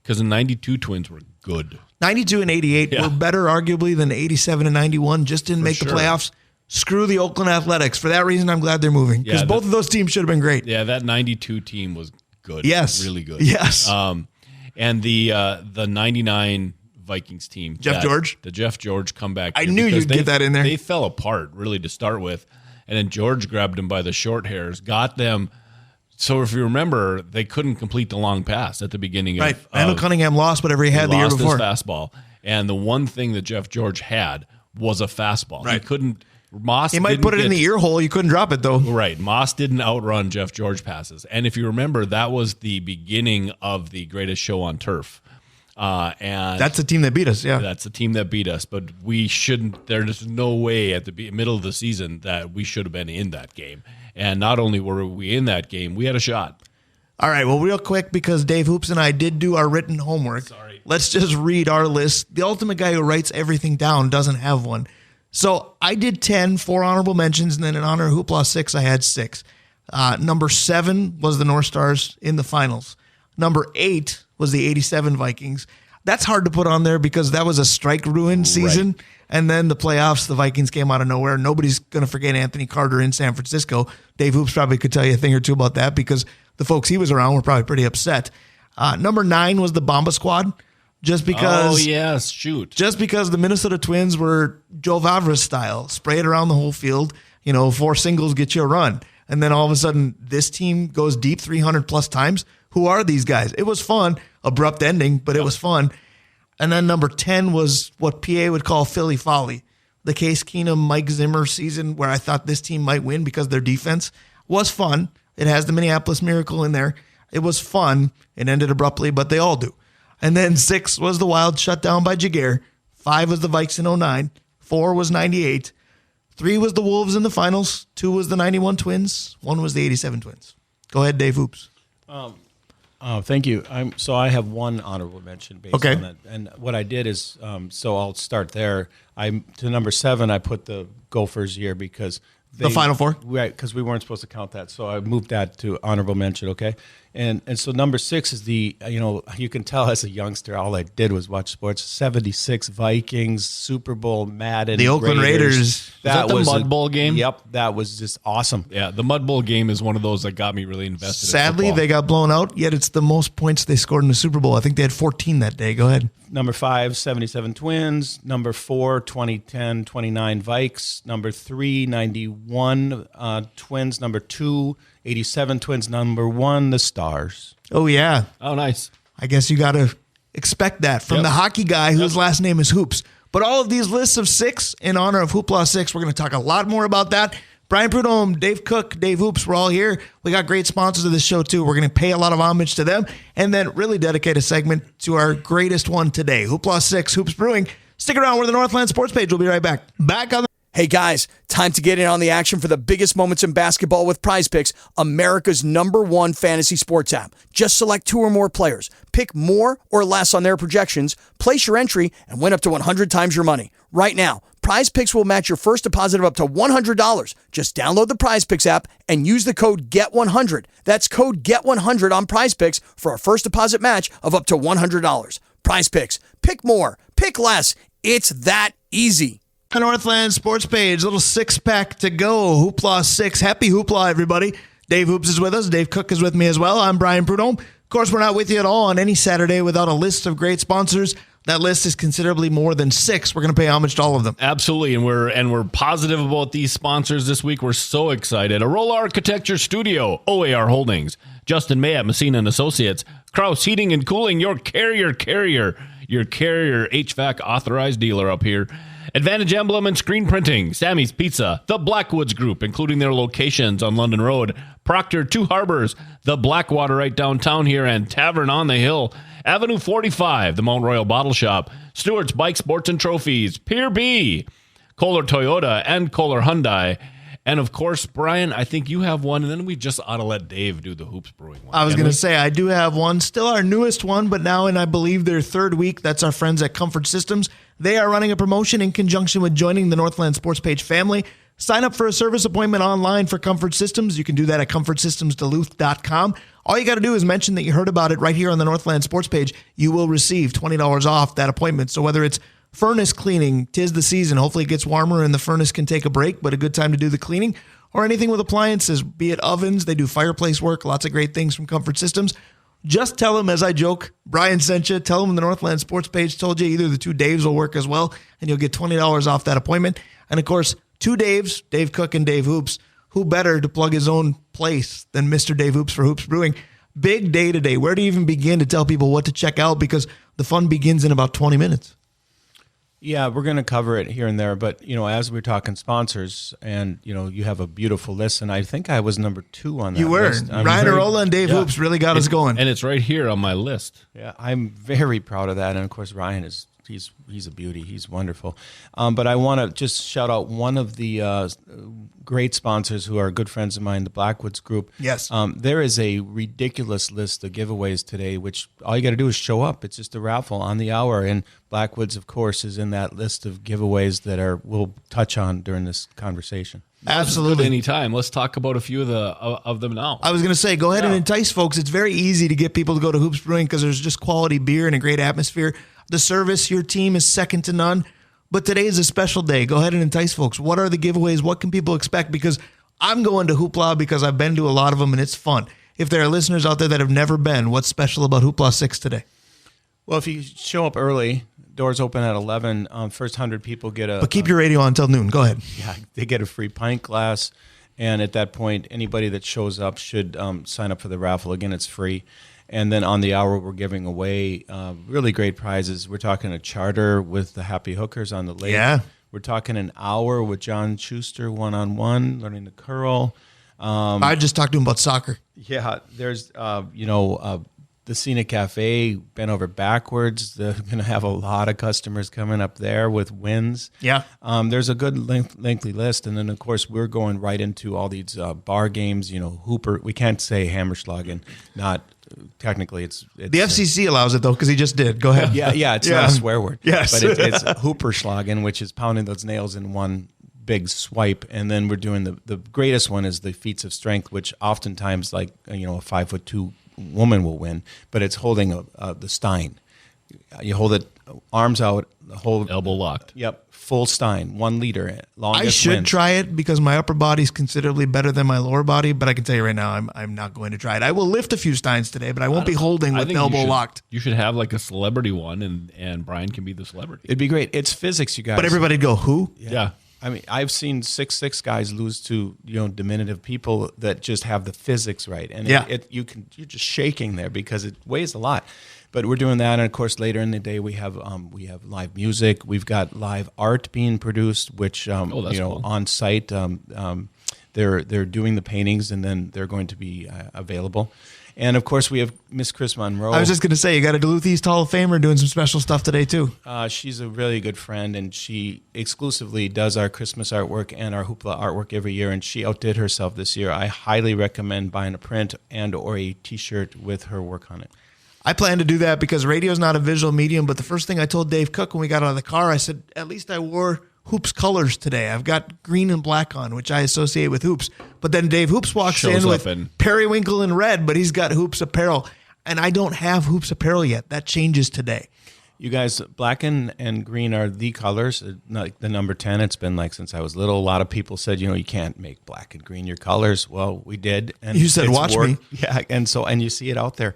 because the 92 Twins were good. 92 and 88 were better arguably than 87 and 91, just didn't make the playoffs. Screw the Oakland Athletics. For that reason, I'm glad they're moving, because both of those teams should have been great. Yeah, that 92 team was good. Yes. Really good. Yes. And the 99 Vikings team. The Jeff George comeback. I knew you'd get that in there. They fell apart, really, to start with. And then George grabbed them by the short hairs, got them. So if you remember, they couldn't complete the long pass at the beginning of Randall Cunningham lost whatever he had the year before. His fastball. And the one thing that Jeff George had was a fastball. Right. He couldn't. Moss. He might put it in the ear hole. You couldn't drop it, though. Right. Moss didn't outrun Jeff George passes. And if you remember, that was the beginning of the greatest show on turf. And that's the team that beat us, yeah. That's the team that beat us. But we shouldn't. There's no way at the middle of the season that we should have been in that game. And not only were we in that game, we had a shot. All right, well, real quick, because Dave Hoops and I did do our written homework. Sorry. Let's just read our list. The ultimate guy who writes everything down doesn't have one. So I did 10, 4 honorable mentions, and then in honor of Hoopla 6, I had 6. Number 7 was the North Stars in the finals. Number 8 was the 87 Vikings. That's hard to put on there because that was a strike-ruined season. Right. And then the playoffs, the Vikings came out of nowhere. Nobody's going to forget Anthony Carter in San Francisco. Dave Hoops probably could tell you a thing or two about that because the folks he was around were probably pretty upset. Number 9 was the Bomba Squad. Just because, just because the Minnesota Twins were Joe Vavra style, spray it around the whole field, 4 singles get you a run. And then all of a sudden, this team goes deep 300 plus times. Who are these guys? It was fun. Abrupt ending, but it was fun. And then number 10 was what PA would call Philly Folly. The Case Keenum, Mike Zimmer season where I thought this team might win because their defense was fun. It has the Minneapolis Miracle in there. It was fun. It ended abruptly, but they all do. And then 6 was the Wild shut down by Jaguar. 5 was the Vikes in 09. 4 was 98. 3 was the Wolves in the finals. 2 was the 91 Twins. 1 was the 87 Twins. Go ahead, Dave Hoops. Thank you. So I have one honorable mention based on that. And what I did is, so I'll start there. To number 7, I put the Gophers year because the Final Four? Right, because we weren't supposed to count that. So I moved that to honorable mention, okay? And so number 6 is you can tell as a youngster, all I did was watch sports. 76 Vikings, Super Bowl, Madden, the Oakland Raiders. That was the Mud Bowl game? Yep, that was just awesome. Yeah, the Mud Bowl game is one of those that got me really invested. Sadly, they got blown out, yet it's the most points they scored in the Super Bowl. I think they had 14 that day. Go ahead. Number 5, 77 Twins. Number 4, 2010, 29 Vikes. Number 3, 91 Twins. Number 2, 87 Twins. Number 1, the Stars. Oh, yeah. Oh, nice. I guess you got to expect that from the hockey guy whose last name is Hoops. But all of these lists of 6 in honor of Hoopla 6, we're going to talk a lot more about that. Brian Prudhomme, Dave Cook, Dave Hoops, we're all here. We got great sponsors of this show, too. We're going to pay a lot of homage to them and then really dedicate a segment to our greatest one today, Hoopla 6, Hoops Brewing. Stick around. We're the Northland Sports Page. We'll be right back. Back on the... Hey guys, time to get in on the action for the biggest moments in basketball with Prize Picks, America's #1 fantasy sports app. Just select 2 or more players. Pick more or less on their projections, place your entry, and win up to 100 times your money. Right now, Prize Picks will match your first deposit of up to $100. Just download the Prize Picks app and use the code GET100. That's code GET100 on Prize Picks for a first deposit match of up to $100. Prize Picks. Pick more. Pick less. It's that easy. The Northland Sports Page, little 6-pack to go. Hoopla 6. Happy Hoopla, everybody. Dave Hoops is with us. Dave Cook is with me as well. I'm Brian Prudhomme. Of course, we're not with you at all on any Saturday without a list of great sponsors That list is considerably more than 6. We're going to pay homage to all of them. Absolutely, and we're positive about these sponsors this week. We're so excited. Arola Architecture Studio, OAR Holdings, Justin May at Messina and Associates, Kraus Heating and Cooling, your Carrier HVAC authorized dealer up here. Advantage Emblem and Screen Printing, Sammy's Pizza, the Blackwoods Group, including their locations on London Road, Proctor, Two Harbors, the Blackwater right downtown here, and Tavern on the Hill, Avenue 45, the Mount Royal Bottle Shop, Stewart's Bike Sports and Trophies, Pier B, Kohler Toyota, and Kohler Hyundai. And, of course, Brian, I think you have one, and then we just ought to let Dave do the Hoops Brewing one. I was going to say, I do have one, still our newest one, but now in, I believe, their 3rd week. That's our friends at Comfort Systems. They are running a promotion in conjunction with joining the Northland Sports Page family. Sign up for a service appointment online for Comfort Systems. You can do that at comfortsystemsduluth.com. All you got to do is mention that you heard about it right here on the Northland Sports Page. You will receive $20 off that appointment. So whether it's furnace cleaning, 'tis the season. Hopefully it gets warmer and the furnace can take a break, but a good time to do the cleaning. Or anything with appliances, be it ovens. They do fireplace work. Lots of great things from Comfort Systems. Just tell them, as I joke, Brian sent you. Tell them the Northland Sports Page told you. Either the 2 Daves will work as well, and you'll get $20 off that appointment. And, of course, 2 Daves, Dave Cook and Dave Hoops. Who better to plug his own place than Mr. Dave Hoops for Hoops Brewing? Big day today. Where do you even begin to tell people what to check out? Because the fun begins in about 20 minutes. Yeah, we're going to cover it here and there, but as we're talking sponsors, and you have a beautiful list, and I think I was number 2 on that. You were. list. Ryan Arola and Dave Hoops really got us going. And it's right here on my list. Yeah, I'm very proud of that, and of course Ryan is he's a beauty. He's wonderful. But I want to just shout out one of the great sponsors who are good friends of mine, the Blackwoods Group. Yes. There is a ridiculous list of giveaways today, which all you got to do is show up. It's just a raffle on the hour, and Blackwoods, of course, is in that list of giveaways that we'll touch on during this conversation. Absolutely. Anytime. Let's talk about a few of them now. I was going to say, go ahead and entice folks. It's very easy to get people to go to Hoops Brewing because there's just quality beer and a great atmosphere. The service, your team is second to none. But today is a special day. Go ahead and entice folks. What are the giveaways? What can people expect? Because I'm going to Hoopla because I've been to a lot of them and it's fun. If there are listeners out there that have never been, what's special about Hoopla VI today? Well, if you show up early, doors open at 11. First 100 people get But keep your radio on until noon. Go ahead. Yeah, they get a free pint glass. And at that point, anybody that shows up should sign up for the raffle. Again, it's free. And then on the hour, we're giving away really great prizes. We're talking a charter with the Happy Hookers on the lake. Yeah. We're talking an hour with John Schuster one-on-one, learning to curl. I just talked to him about soccer. Yeah, there's, the Scenic Cafe, bent over backwards. They're going to have a lot of customers coming up there with wins. Yeah. There's a good lengthy list. And then, of course, we're going right into all these bar games, Hooper. We can't say Hammerschlagen, not technically. It's the FCC allows it, though, because he just did. Go ahead. Yeah, it's not a swear word. Yes. But it's Hooperschlagen, which is pounding those nails in one big swipe. And then we're doing the greatest one is the feats of strength, which oftentimes, like, a 5'2" woman will win, but it's holding the stein. You hold it arms out, hold Elbow locked. Yep, full stein, 1 liter. Longest I should wins. try it because my upper body is considerably better than my lower body, but I can tell you right now, I'm not going to try it. I will lift a few steins today, but I won't be holding with elbow locked. You should have like a celebrity one, and Brian can be the celebrity. It'd be great. It's physics, you guys. But everybody'd go, who? Yeah. I mean, I've seen 6'6" guys lose to diminutive people that just have the physics right, and you're just shaking there because it weighs a lot. But we're doing that, and of course later in the day we have live music. We've got live art being produced, which cool. on site. They're doing the paintings, and then they're going to be available. And, of course, we have Miss Chris Monroe. I was just going to say, you got a Duluth East Hall of Famer doing some special stuff today, too. She's a really good friend, and she exclusively does our Christmas artwork and our Hoopla artwork every year, and she outdid herself this year. I highly recommend buying a print and or a T-shirt with her work on it. I plan to do that because radio is not a visual medium, but the first thing I told Dave Cook when we got out of the car, I said, at least I wore Hoops colors today. I've got green and black on, which I associate with Hoops. But then Dave Hoops walks in with periwinkle and red, but he's got Hoops apparel. And I don't have Hoops apparel yet. That changes today. You guys, black and green are the colors. Like the number 10, it's been like since I was little. A lot of people said, you can't make black and green your colors. Well, we did. And you said, watch me. Yeah, and you see it out there.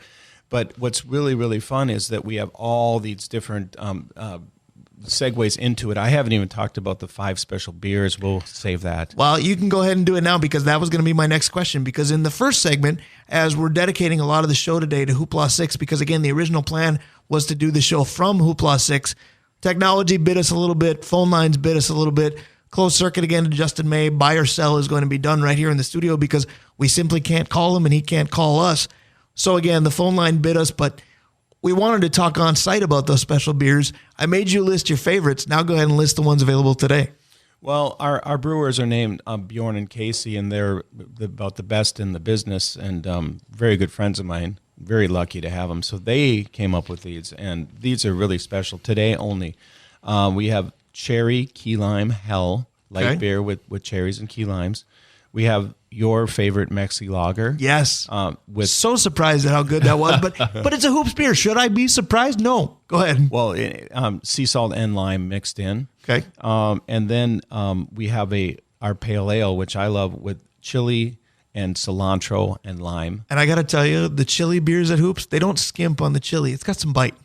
But what's really, really fun is that we have all these different segues into it. I haven't even talked about the 5 special beers. We'll save that. Well, you can go ahead and do it now because that was going to be my next question. Because in the first segment, as we're dedicating a lot of the show today to Hoopla 6, because again, the original plan was to do the show from Hoopla 6. Technology bit us a little bit. Phone lines bit us a little bit. Closed circuit again to Justin May. Buy or sell is going to be done right here in the studio because we simply can't call him and he can't call us. So again, the phone line bit us, but we wanted to talk on site about those special beers. I made you list your favorites. Now go ahead and list the ones available today. Well, our brewers are named Bjorn and Casey, and they're about the best in the business and very good friends of mine. Very lucky to have them. So they came up with these, and these are really special. Today only. We have cherry key lime hell, light beer with cherries and key limes. We have your favorite Mexi lager. Yes. With so surprised at how good that was, but it's a Hoops beer. Should I be surprised? No. Go ahead. Well, sea salt and lime mixed in. Okay. And then we have our pale ale, which I love, with chili and cilantro and lime. And I got to tell you, the chili beers at Hoops, they don't skimp on the chili. It's got some bite.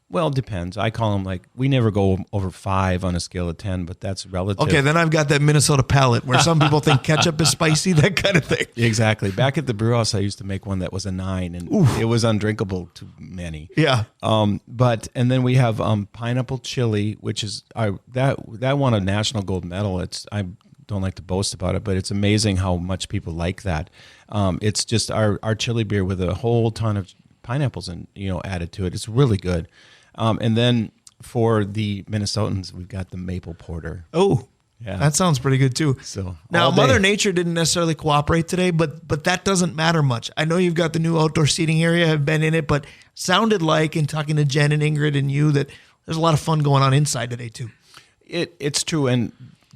Well, it depends. I call them we never go over 5 on a scale of 10, but that's relative. Okay, then I've got that Minnesota palate where some people think ketchup is spicy, that kind of thing. Exactly. Back at the brew house, I used to make one that was a 9, and it was undrinkable to many. Yeah. And then we have pineapple chili, which is that won a national gold medal. I don't like to boast about it, but it's amazing how much people like that. It's just our chili beer with a whole ton of pineapples and added to it. It's really good. And then for the Minnesotans, we've got the maple porter. Oh, yeah, that sounds pretty good too. So now, Mother Nature didn't necessarily cooperate today, but that doesn't matter much. I know you've got the new outdoor seating area. I've been in it, but sounded like, in talking to Jen and Ingrid and you, that there's a lot of fun going on inside today too. It's true, and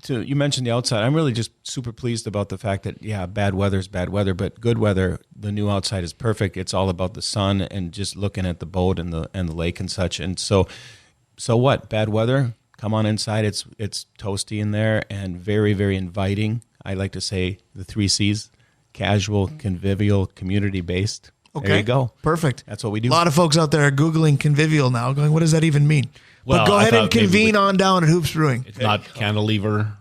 you mentioned the outside. I'm really just super pleased about the fact that bad weather is bad weather, but good weather, the new outside is perfect. It's all about the sun and just looking at the boat and the lake and such. And so what? Bad weather? Come on inside. It's toasty in there and very, very inviting. I like to say the 3 C's: casual, convivial, community based. Okay, there you go. Perfect. That's what we do. A lot of folks out there are Googling convivial now, going, what does that even mean? But go ahead and convene on down at Hoops Brewing. It's not cantilever,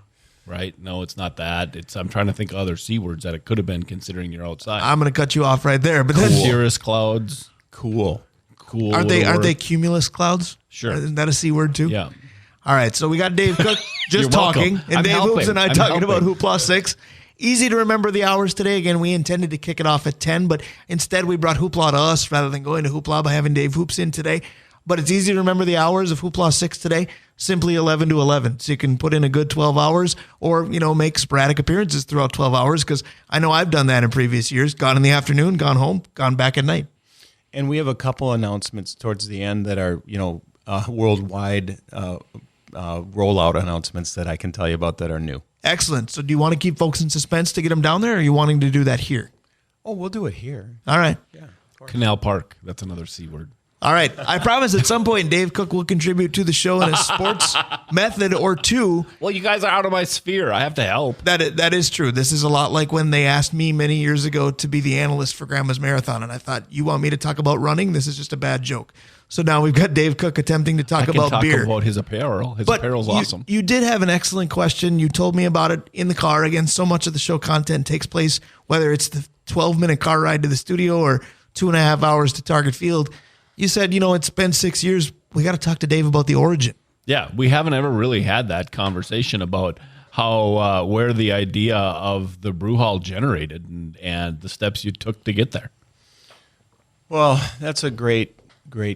right? No, it's not that. I'm trying to think of other C words that it could have been, considering you're outside. I'm going to cut you off right there. But then, cirrus clouds. Cool. Aren't they cumulus clouds? Sure. Isn't that a C word too? Yeah. All right. So we got Dave Cook just talking, welcome. and I'm Dave helping. Hoops and I I'm talking about helping. Hoopla 6. Easy to remember the hours today. Again, we intended to kick it off at 10, but instead we brought Hoopla to us rather than going to Hoopla by having Dave Hoops in today. But it's easy to remember the hours of Hoopla 6 today, simply 11 to 11. So you can put in a good 12 hours or, make sporadic appearances throughout 12 hours, because I know I've done that in previous years, gone in the afternoon, gone home, gone back at night. And we have a couple announcements towards the end that are, worldwide rollout announcements that I can tell you about that are new. Excellent. So do you want to keep folks in suspense to get them down there, or are you wanting to do that here? Oh, we'll do it here. All right. Yeah. Canal Park. That's another C word. All right. I promise at some point Dave Cook will contribute to the show in a sports method or two. Well, you guys are out of my sphere. I have to help. That is true. This is a lot like when they asked me many years ago to be the analyst for Grandma's Marathon, and I thought, you want me to talk about running? This is just a bad joke. So now we've got Dave Cook attempting to talk about beer. About his apparel. His apparel's awesome. You did have an excellent question. You told me about it in the car. Again, so much of the show content takes place, whether it's the 12-minute car ride to the studio or 2.5 hours to Target Field. You said, it's been 6 years. We got to talk to Dave about the origin. Yeah, we haven't ever really had that conversation about how where the idea of the brew hall generated and the steps you took to get there. Well, that's a great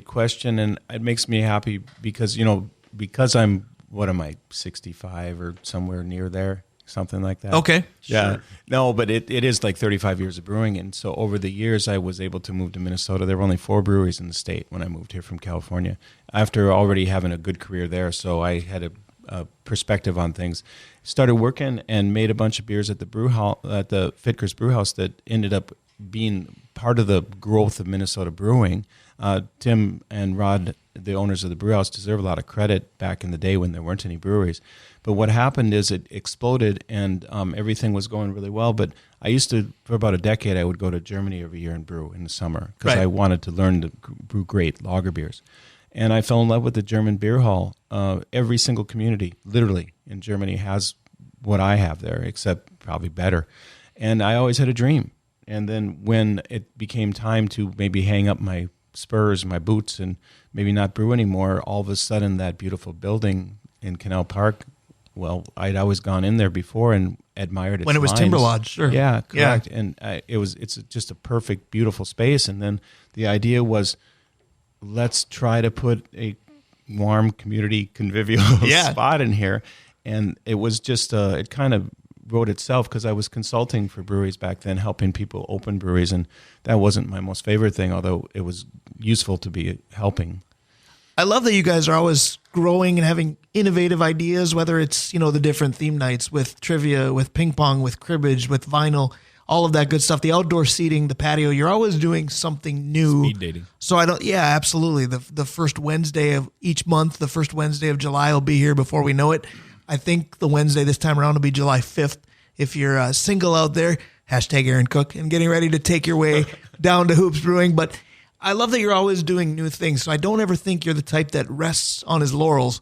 question, and it makes me happy because I'm 65 or somewhere near there, something like that. Okay. Yeah. Sure. No, but it is like 35 years of brewing, and so over the years I was able to move to Minnesota. There were only 4 breweries in the state when I moved here from California, after already having a good career there, so I had a perspective on things. Started working and made a bunch of beers at the brew hall, at the Fitker's Brew House, that ended up being part of the growth of Minnesota brewing. Tim and Rod, the owners of the brew house, deserve a lot of credit back in the day when there weren't any breweries. But what happened is it exploded, and everything was going really well. But I used to, for about a decade, I would go to Germany every year and brew in the summer because I wanted to learn to brew great lager beers. And I fell in love with the German beer hall. Every single community, literally, in Germany has what I have there, except probably better. And I always had a dream. And then when it became time to maybe hang up my spurs, my boots, and maybe not brew anymore, all of a sudden that beautiful building in Canal Park, well, I'd always gone in there before and admired its when it was lines. Timber Lodge, sure. Yeah, correct. Yeah. And it's just a perfect, beautiful space. And then the idea was, let's try to put a warm community convivial spot in here. And it was just, it kind of wrote itself because I was consulting for breweries back then, helping people open breweries. And that wasn't my most favorite thing, although it was useful to be helping. I love that you guys are always growing and having innovative ideas, whether it's, the different theme nights with trivia, with ping pong, with cribbage, with vinyl, all of that good stuff, the outdoor seating, the patio. You're always doing something new. Speed dating. So absolutely. The first Wednesday of each month, the first Wednesday of July will be here before we know it. I think the Wednesday this time around will be July 5th. If you're single out there, hashtag Aaron Cook, and getting ready to take your way down to Hoops Brewing. But I love that you're always doing new things. So I don't ever think you're the type that rests on his laurels.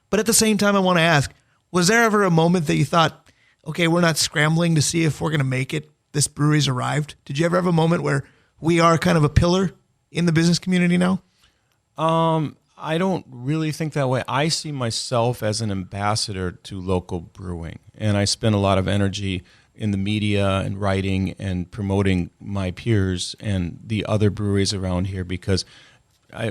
But at the same time, I want to ask, was there ever a moment that you thought, okay, we're not scrambling to see if we're going to make it? This brewery's arrived. Did you ever have a moment where we are kind of a pillar in the business community now? I don't really think that way. I see myself as an ambassador to local brewing, and I spend a lot of energy in the media and writing and promoting my peers and the other breweries around here because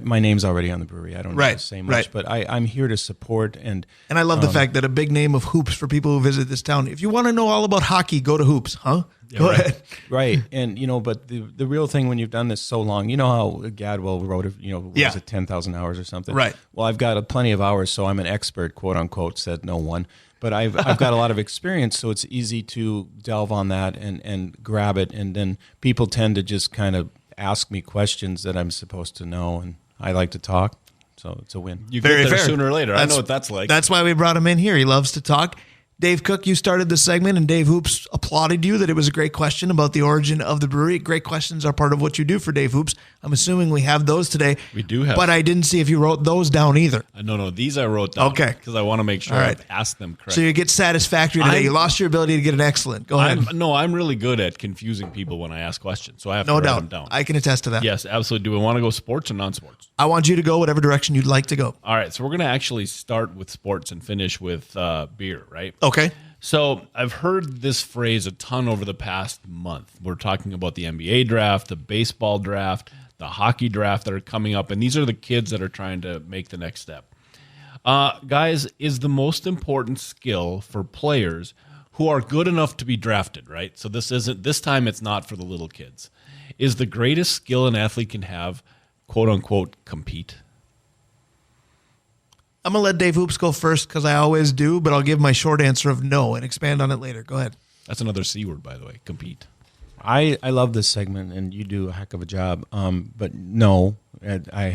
my name's already on the brewery. I don't need to say much, but I'm here to support. And I love the fact that a big name of Hoops for people who visit this town. If you want to know all about hockey, go to Hoops, huh? Yeah, go ahead. Right. And, but the real thing when you've done this so long, you know how Gadwell wrote it, was it 10,000 hours or something? Right. Well, I've got plenty of hours, so I'm an expert, quote unquote, said no one. But I've got a lot of experience, so it's easy to delve on that and grab it. And then people tend to just kind of ask me questions that I'm supposed to know, and I like to talk, so it's a win. You Very get there fair. sooner or later. I know what that's like. That's why we brought him in here. He loves to talk. Dave Cook, you started the segment, and Dave Hoops applauded you that it was a great question about the origin of the brewery. Great questions are part of what you do for Dave Hoops. I'm assuming we have those today. We do have. But I didn't see if you wrote those down either. No, these I wrote down. Okay. Because I want to make sure I've asked them correctly. So you get satisfactory today. You lost your ability to get an excellent. Go ahead. I'm really good at confusing people when I ask questions, so I have to No write doubt. them down. I can attest to that. Yes, absolutely. Do we want to go sports or non-sports? I want you to go whatever direction you'd like to go. All right, so we're going to actually start with sports and finish with beer, right? Okay. So I've heard this phrase a ton over the past month. We're talking about the NBA draft, the baseball draft, the hockey draft that are coming up, and these are the kids that are trying to make the next step. Guys, is the most important skill for players who are good enough to be drafted, right? So this time it's not for the little kids. Is the greatest skill an athlete can have, quote unquote, compete? I'm going to let Dave Hoops go first because I always do, but I'll give my short answer of no and expand on it later. Go ahead. That's another C word, by the way, compete. I love this segment, and you do a heck of a job. But no, I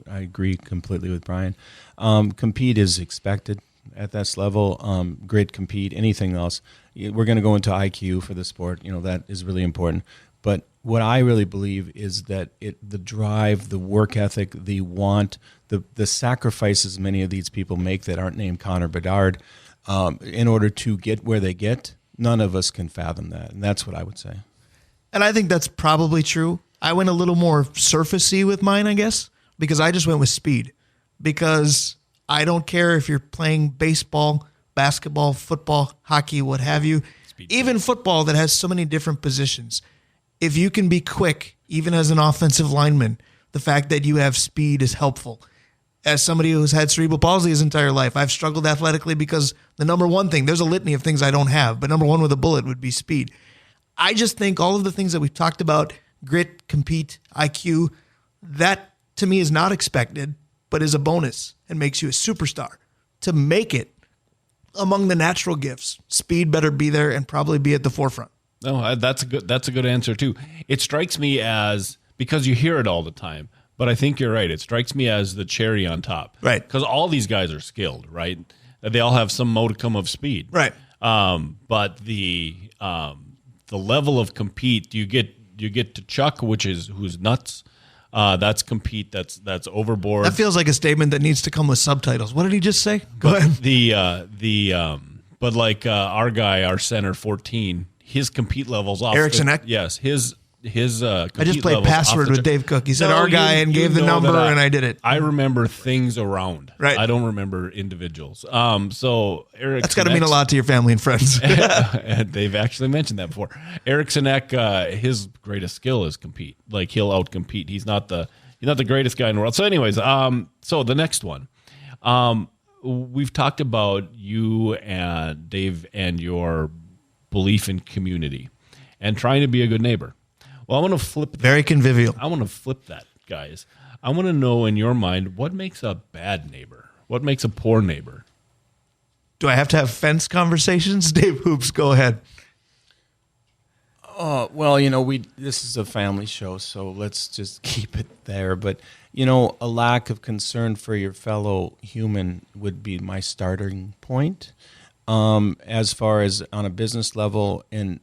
agree completely with Brian. Compete is expected at this level. Grit, compete, anything else. We're going to go into IQ for the sport. That is really important. But what I really believe is that the drive, the work ethic, the want, the sacrifices many of these people make that aren't named Connor Bedard in order to get where they get, none of us can fathom that. And that's what I would say. And I think that's probably true. I went a little more surfacey with mine, I guess, because I just went with speed. Because I don't care if you're playing baseball, basketball, football, hockey, what have you. Even football that has so many different positions. If you can be quick, even as an offensive lineman, the fact that you have speed is helpful. As somebody who's had cerebral palsy his entire life, I've struggled athletically because the number one thing, there's a litany of things I don't have, but number one with a bullet would be speed. I just think all of the things that we've talked about, grit, compete, IQ, that to me is not expected, but is a bonus and makes you a superstar. To make it among the natural gifts, speed better be there and probably be at the forefront. No, that's a good answer too. It strikes me as, because you hear it all the time, But I think you're right. It strikes me as the cherry on top. Right. Because all these guys are skilled, right? They all have some modicum of speed. Right. But the level of compete, you get to Chuck, who's nuts. That's compete. That's overboard. That feels like a statement that needs to come with subtitles. What did he just say? Go ahead. But like our guy, our center 14, his compete levels off. Eric Sinek? Yes, his compete I just played levels password off the with Dave Cook. He said No, our guy and gave the know number, that and I did it. I remember things around. Right. I don't remember individuals. So Eric, That's got to mean a lot to your family and friends. and they've actually mentioned that before. Eric Sinek, his greatest skill is compete. Like he'll outcompete. He's not the greatest guy in the world. So, anyways, so the next one, we've talked about you and Dave and your belief in community and trying to be a good neighbor. Well, I want to flip. Very convivial. I want to flip that, guys. I want to know in your mind what makes a bad neighbor. What makes a poor neighbor? Do I have to have fence conversations? Dave Hoops, go ahead. Well, this is a family show, so let's just keep it there. But, a lack of concern for your fellow human would be my starting point. As far as on a business level, and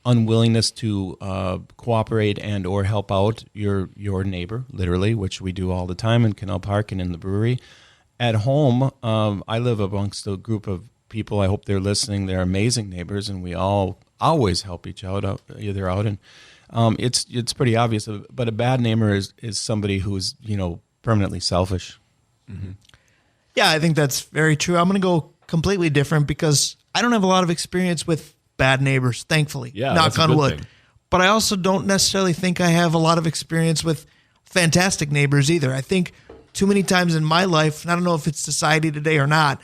unwillingness to cooperate and or help out your neighbor, literally, which we do all the time in Canal Park and in the brewery. At home, I live amongst a group of people. I hope they're listening. They're amazing neighbors, and we all always help each other out. And it's pretty obvious. But a bad neighbor is somebody who's permanently selfish. Mm-hmm. Yeah, I think that's very true. I'm going to go completely different because I don't have a lot of experience with bad neighbors, thankfully. Yeah, knock that's a on good wood. thing. But I also don't necessarily think I have a lot of experience with fantastic neighbors either. I think too many times in my life, and I don't know if it's society today or not,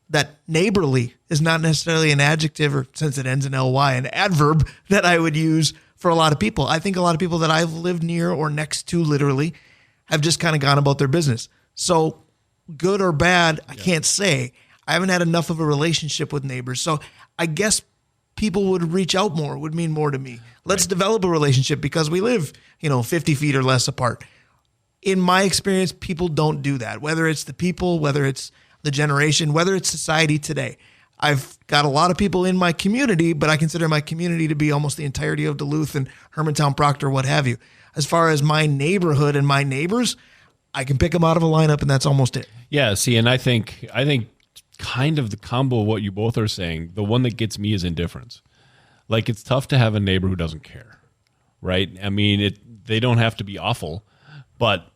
that neighborly is not necessarily an adjective, or since it ends in ly, an adverb that I would use for a lot of people. I think a lot of people that I've lived near or next to literally have just kind of gone about their business. So good or bad, I can't say. I haven't had enough of a relationship with neighbors. So I guess people would reach out more, would mean more to me. Let's develop a relationship because we live, 50 feet or less apart. In my experience, people don't do that, whether it's the people, whether it's the generation, whether it's society today. I've got a lot of people in my community, but I consider my community to be almost the entirety of Duluth and Hermantown, Proctor, what have you. As far as my neighborhood and my neighbors, I can pick them out of a lineup, and that's almost it. Yeah, see, and I think kind of the combo of what you both are saying, the one that gets me is indifference. Like, it's tough to have a neighbor who doesn't care, right? I mean, they don't have to be awful, but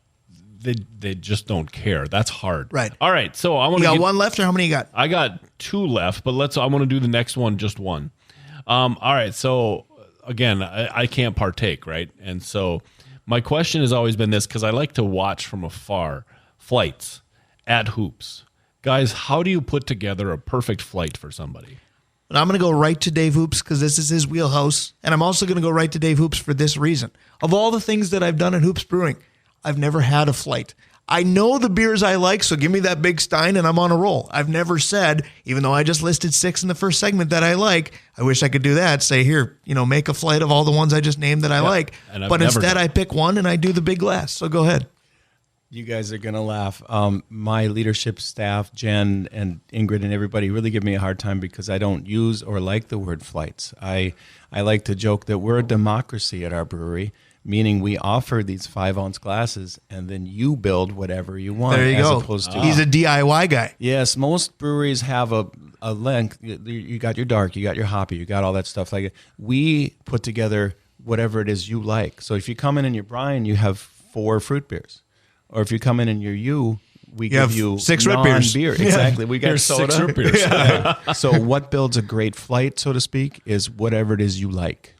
they just don't care. That's hard. Right. All right, so I want to You got one left, or how many you got? I got two left, but I want to do the next one, just one. All right, so again, I can't partake, right? And so my question has always been this, because I like to watch from afar flights at hoops. Guys, how do you put together a perfect flight for somebody? And I'm going to go right to Dave Hoops because this is his wheelhouse. And I'm also going to go right to Dave Hoops for this reason. Of all the things that I've done at Hoops Brewing, I've never had a flight. I know the beers I like, so give me that big stein and I'm on a roll. I've never said, even though I just listed 6 in the first segment that I like, I wish I could do that. Say, here, make a flight of all the ones I just named that I like. But instead I pick one and I do the big glass. So go ahead. You guys are going to laugh. My leadership staff, Jen and Ingrid and everybody, really give me a hard time because I don't use or like the word flights. I like to joke that we're a democracy at our brewery, meaning we offer these 5-ounce glasses and then you build whatever you want. There you go. Opposed to, He's a DIY guy. Yes, most breweries have a length. You got your dark, you got your hoppy, you got all that stuff like it. We put together whatever it is you like. So if you come in your Brian, you have 4 fruit beers. Or if you come in you, we give you 6 root beers. Beer. Exactly. We got Here's soda. 6 root beers. Yeah. So what builds a great flight, so to speak, is whatever it is you like.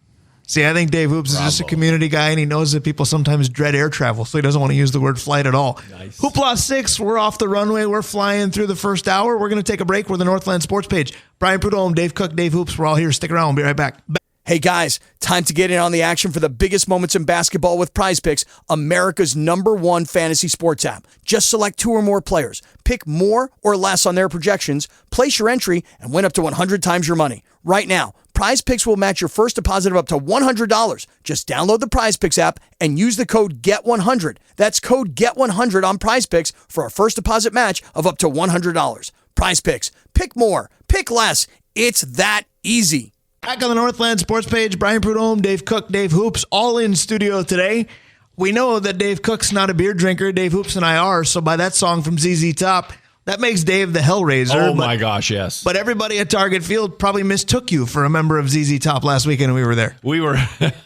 See, I think Dave Hoops is just a community guy, and he knows that people sometimes dread air travel, so he doesn't want to use the word flight at all. Nice. Hoopla 6, we're off the runway. We're flying through the first hour. We're going to take a break. We're the Northland Sports Page. Brian Prudhomme, Dave Cook, Dave Hoops. We're all here. Stick around. We'll be right back. Hey guys, time to get in on the action for the biggest moments in basketball with Prize Picks, America's #1 fantasy sports app. Just select 2 or more players, pick more or less on their projections, place your entry, and win up to 100 times your money. Right now, Prize Picks will match your first deposit of up to $100. Just download the Prize Picks app and use the code GET100. That's code GET100 on Prize Picks for a first deposit match of up to $100. Prize Picks. Pick more. Pick less. It's that easy. Back on the Northland Sports Page, Brian Prudhomme, Dave Cook, Dave Hoops, all in studio today. We know that Dave Cook's not a beer drinker. Dave Hoops and I are, so by that song from ZZ Top, that makes Dave the Hellraiser. Oh, my gosh, yes. But everybody at Target Field probably mistook you for a member of ZZ Top last weekend when we were there. We were,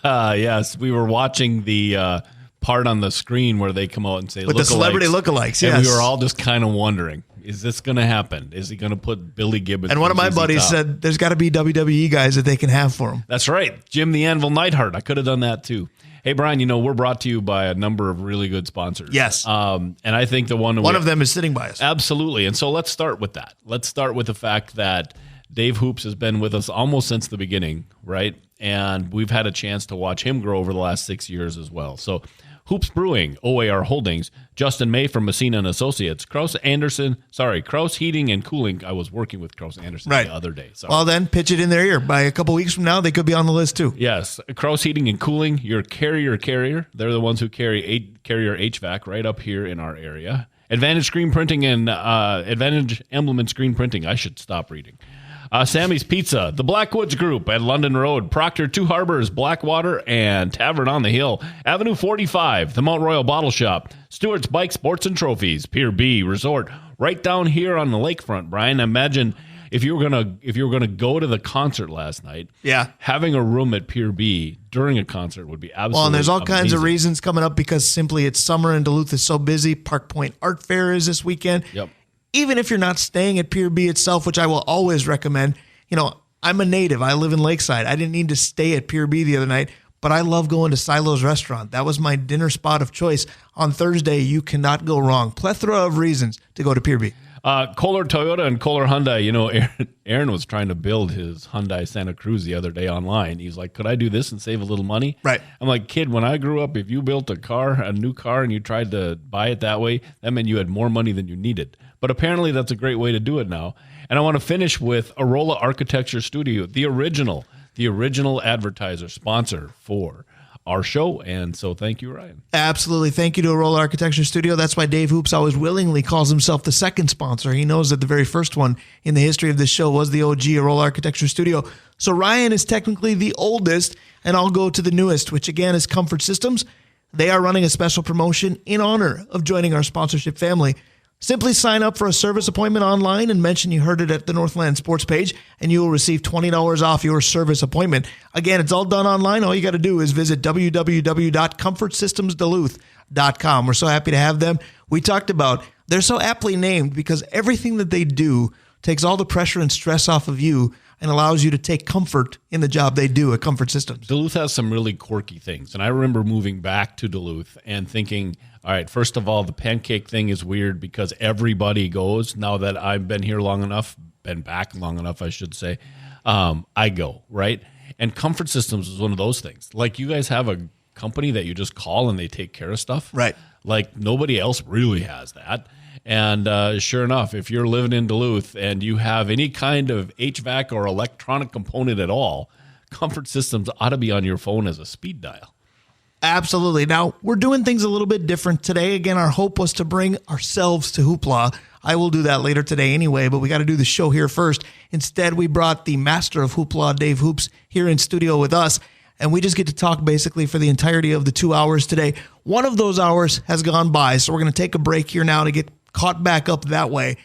yes, we were watching the part on the screen where they come out and say with the celebrity lookalikes, yes. And we were all just kind of wondering, is this going to happen? Is he going to put Billy Gibbons? And one of my buddies said there's got to be WWE guys that they can have for him. That's right. Jim the Anvil Neidhart. I could have done that too. Hey, Brian, we're brought to you by a number of really good sponsors. Yes. And I think one of them is sitting by us. Absolutely. And so let's start with that. Let's start with the fact that Dave Hoops has been with us almost since the beginning, right? And we've had a chance to watch him grow over the last 6 years as well. So Hoops Brewing, OAR Holdings, Justin May from Messina and Associates, Kraus Heating and Cooling. I was working with Kraus Anderson the other day. So. Well, then pitch it in their ear. By a couple weeks from now, they could be on the list too. Yes, Kraus Heating and Cooling, your carrier. They're the ones who carry carrier HVAC right up here in our area. Advantage Screen Printing and Advantage Emblem and Screen Printing. I should stop reading. Sammy's Pizza, the Blackwoods Group at London Road, Proctor, Two Harbors, Blackwater, and Tavern on the Hill, Avenue 45, the Mount Royal Bottle Shop, Stewart's Bike Sports and Trophies, Pier B Resort, right down here on the lakefront. Brian, imagine if you were gonna go to the concert last night, having a room at Pier B during a concert would be absolutely and there's all amazing. kinds of reasons coming up because simply it's summer and Duluth is so busy. Park Point Art Fair is this weekend. Yep. Even if you're not staying at Pier B itself, which I will always recommend, I'm a native. I live in Lakeside. I didn't need to stay at Pier B the other night, but I love going to Silo's Restaurant. That was my dinner spot of choice. On Thursday, you cannot go wrong. Plethora of reasons to go to Pier B. Kohler Toyota and Kohler Hyundai. Aaron was trying to build his Hyundai Santa Cruz the other day online. He's like, could I do this and save a little money? Right. I'm like, kid, when I grew up, if you built a new car, and you tried to buy it that way, that meant you had more money than you needed. But apparently that's a great way to do it now. And I want to finish with Arola Architecture Studio, the original advertiser sponsor for our show. And so thank you, Ryan. Absolutely. Thank you to Arola Architecture Studio. That's why Dave Hoops always willingly calls himself the second sponsor. He knows that the very first one in the history of this show was the OG Arola Architecture Studio. So Ryan is technically the oldest, and I'll go to the newest, which again is Comfort Systems. They are running a special promotion in honor of joining our sponsorship family. Simply sign up for a service appointment online and mention you heard it at the Northland Sports Page, and you will receive $20 off your service appointment. Again, it's all done online. All you got to do is visit www.comfortsystemsduluth.com. We're so happy to have them. We talked about they're so aptly named because everything that they do takes all the pressure and stress off of you and allows you to take comfort in the job they do at Comfort Systems. Duluth has some really quirky things. And I remember moving back to Duluth and thinking, all right, first of all, the pancake thing is weird because everybody goes. Now that I've been here long enough, been back long enough, I should say, I go, right? And Comfort Systems is one of those things. Like, you guys have a company that you just call and they take care of stuff. Right. Like, nobody else really has that. And sure enough, if you're living in Duluth and you have any kind of HVAC or electronic component at all, Comfort Systems ought to be on your phone as a speed dial. Absolutely. Now, we're doing things a little bit different today. Again, our hope was to bring ourselves to Hoopla. I will do that later today anyway, but we got to do the show here first. Instead, we brought the master of Hoopla, Dave Hoops, here in studio with us, and we just get to talk basically for the entirety of the 2 hours today. One of those hours has gone by, so we're going to take a break here now to get caught back up that way.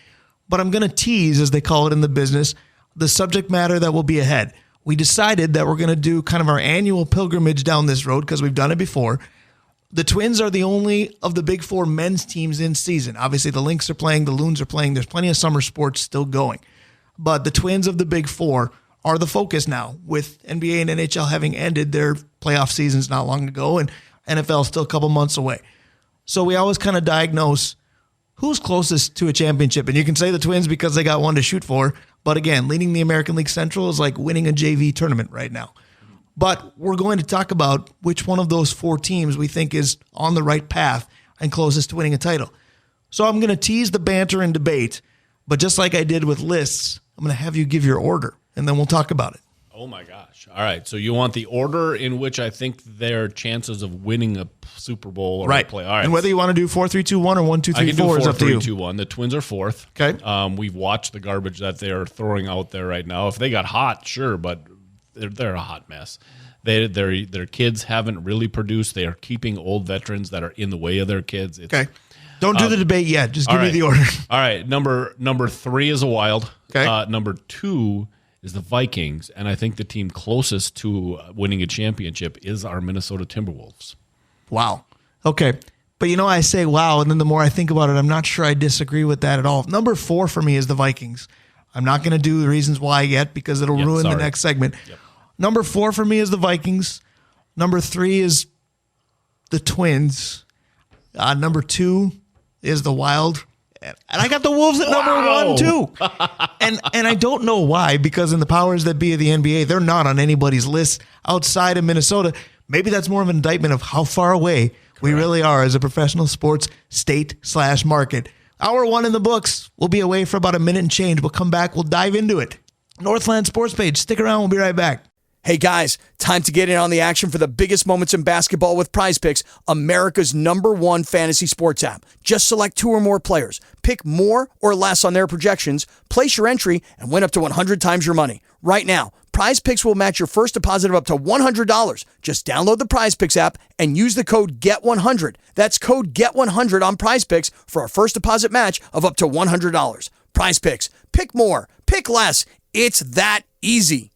But I'm going to tease, as they call it in the business, the subject matter that will be ahead. We decided that we're going to do kind of our annual pilgrimage down this road because we've done it before. The Twins are the only of the Big Four men's teams in season. Obviously, the Lynx are playing, the Loons are playing. There's plenty of summer sports still going. But the Twins of the Big Four are the focus now, with NBA and NHL having ended their playoff seasons not long ago, and NFL still a couple months away. So we always kind of diagnose who's closest to a championship. And you can say the Twins because they got one to shoot for. But again, leading the American League Central is like winning a JV tournament right now. But we're going to talk about which one of those four teams we think is on the right path and closest to winning a title. So I'm going to tease the banter and debate, but just like I did with lists, I'm going to have you give your order, and then we'll talk about it. Oh my gosh. All right. So you want the order in which I think their chances of winning a Super Bowl or a play. All right. And whether you want to do 4-3-2-1 or 1-2-3-4 is up to you. 4-3-2-1. The Twins are fourth. Okay. We've watched the garbage that they are throwing out there right now. If they got hot, sure, but they're a hot mess. Their kids haven't really produced. They are keeping old veterans that are in the way of their kids. Okay. Don't do the debate yet. Just give me the order. All right. Number 3 is a Wild. Okay. Number 2 is the Vikings, and I think the team closest to winning a championship is our Minnesota Timberwolves. Wow. Okay. But I say wow, and then the more I think about it, I'm not sure I disagree with that at all. Number 4 for me is the Vikings. I'm not going to do the reasons why yet because it'll ruin the next segment. Yep. Number 4 for me is the Vikings. Number 3 is the Twins. Number 2 is the Wild. And I got the Wolves at number 1, too. And I don't know why, because in the powers that be of the NBA, they're not on anybody's list outside of Minnesota. Maybe that's more of an indictment of how far away we really are as a professional sports state/market. Hour 1 in the books. We'll be away for about a minute and change. We'll come back. We'll dive into it. Northland Sports Page. Stick around. We'll be right back. Hey guys, time to get in on the action for the biggest moments in basketball with Prize Picks, America's #1 fantasy sports app. Just select 2 or more players, pick more or less on their projections, place your entry, and win up to 100 times your money. Right now, Prize Picks will match your first deposit of up to $100. Just download the Prize Picks app and use the code GET100. That's code GET100 on Prize Picks for a first deposit match of up to $100. Prize Picks. Pick more. Pick less. It's that easy.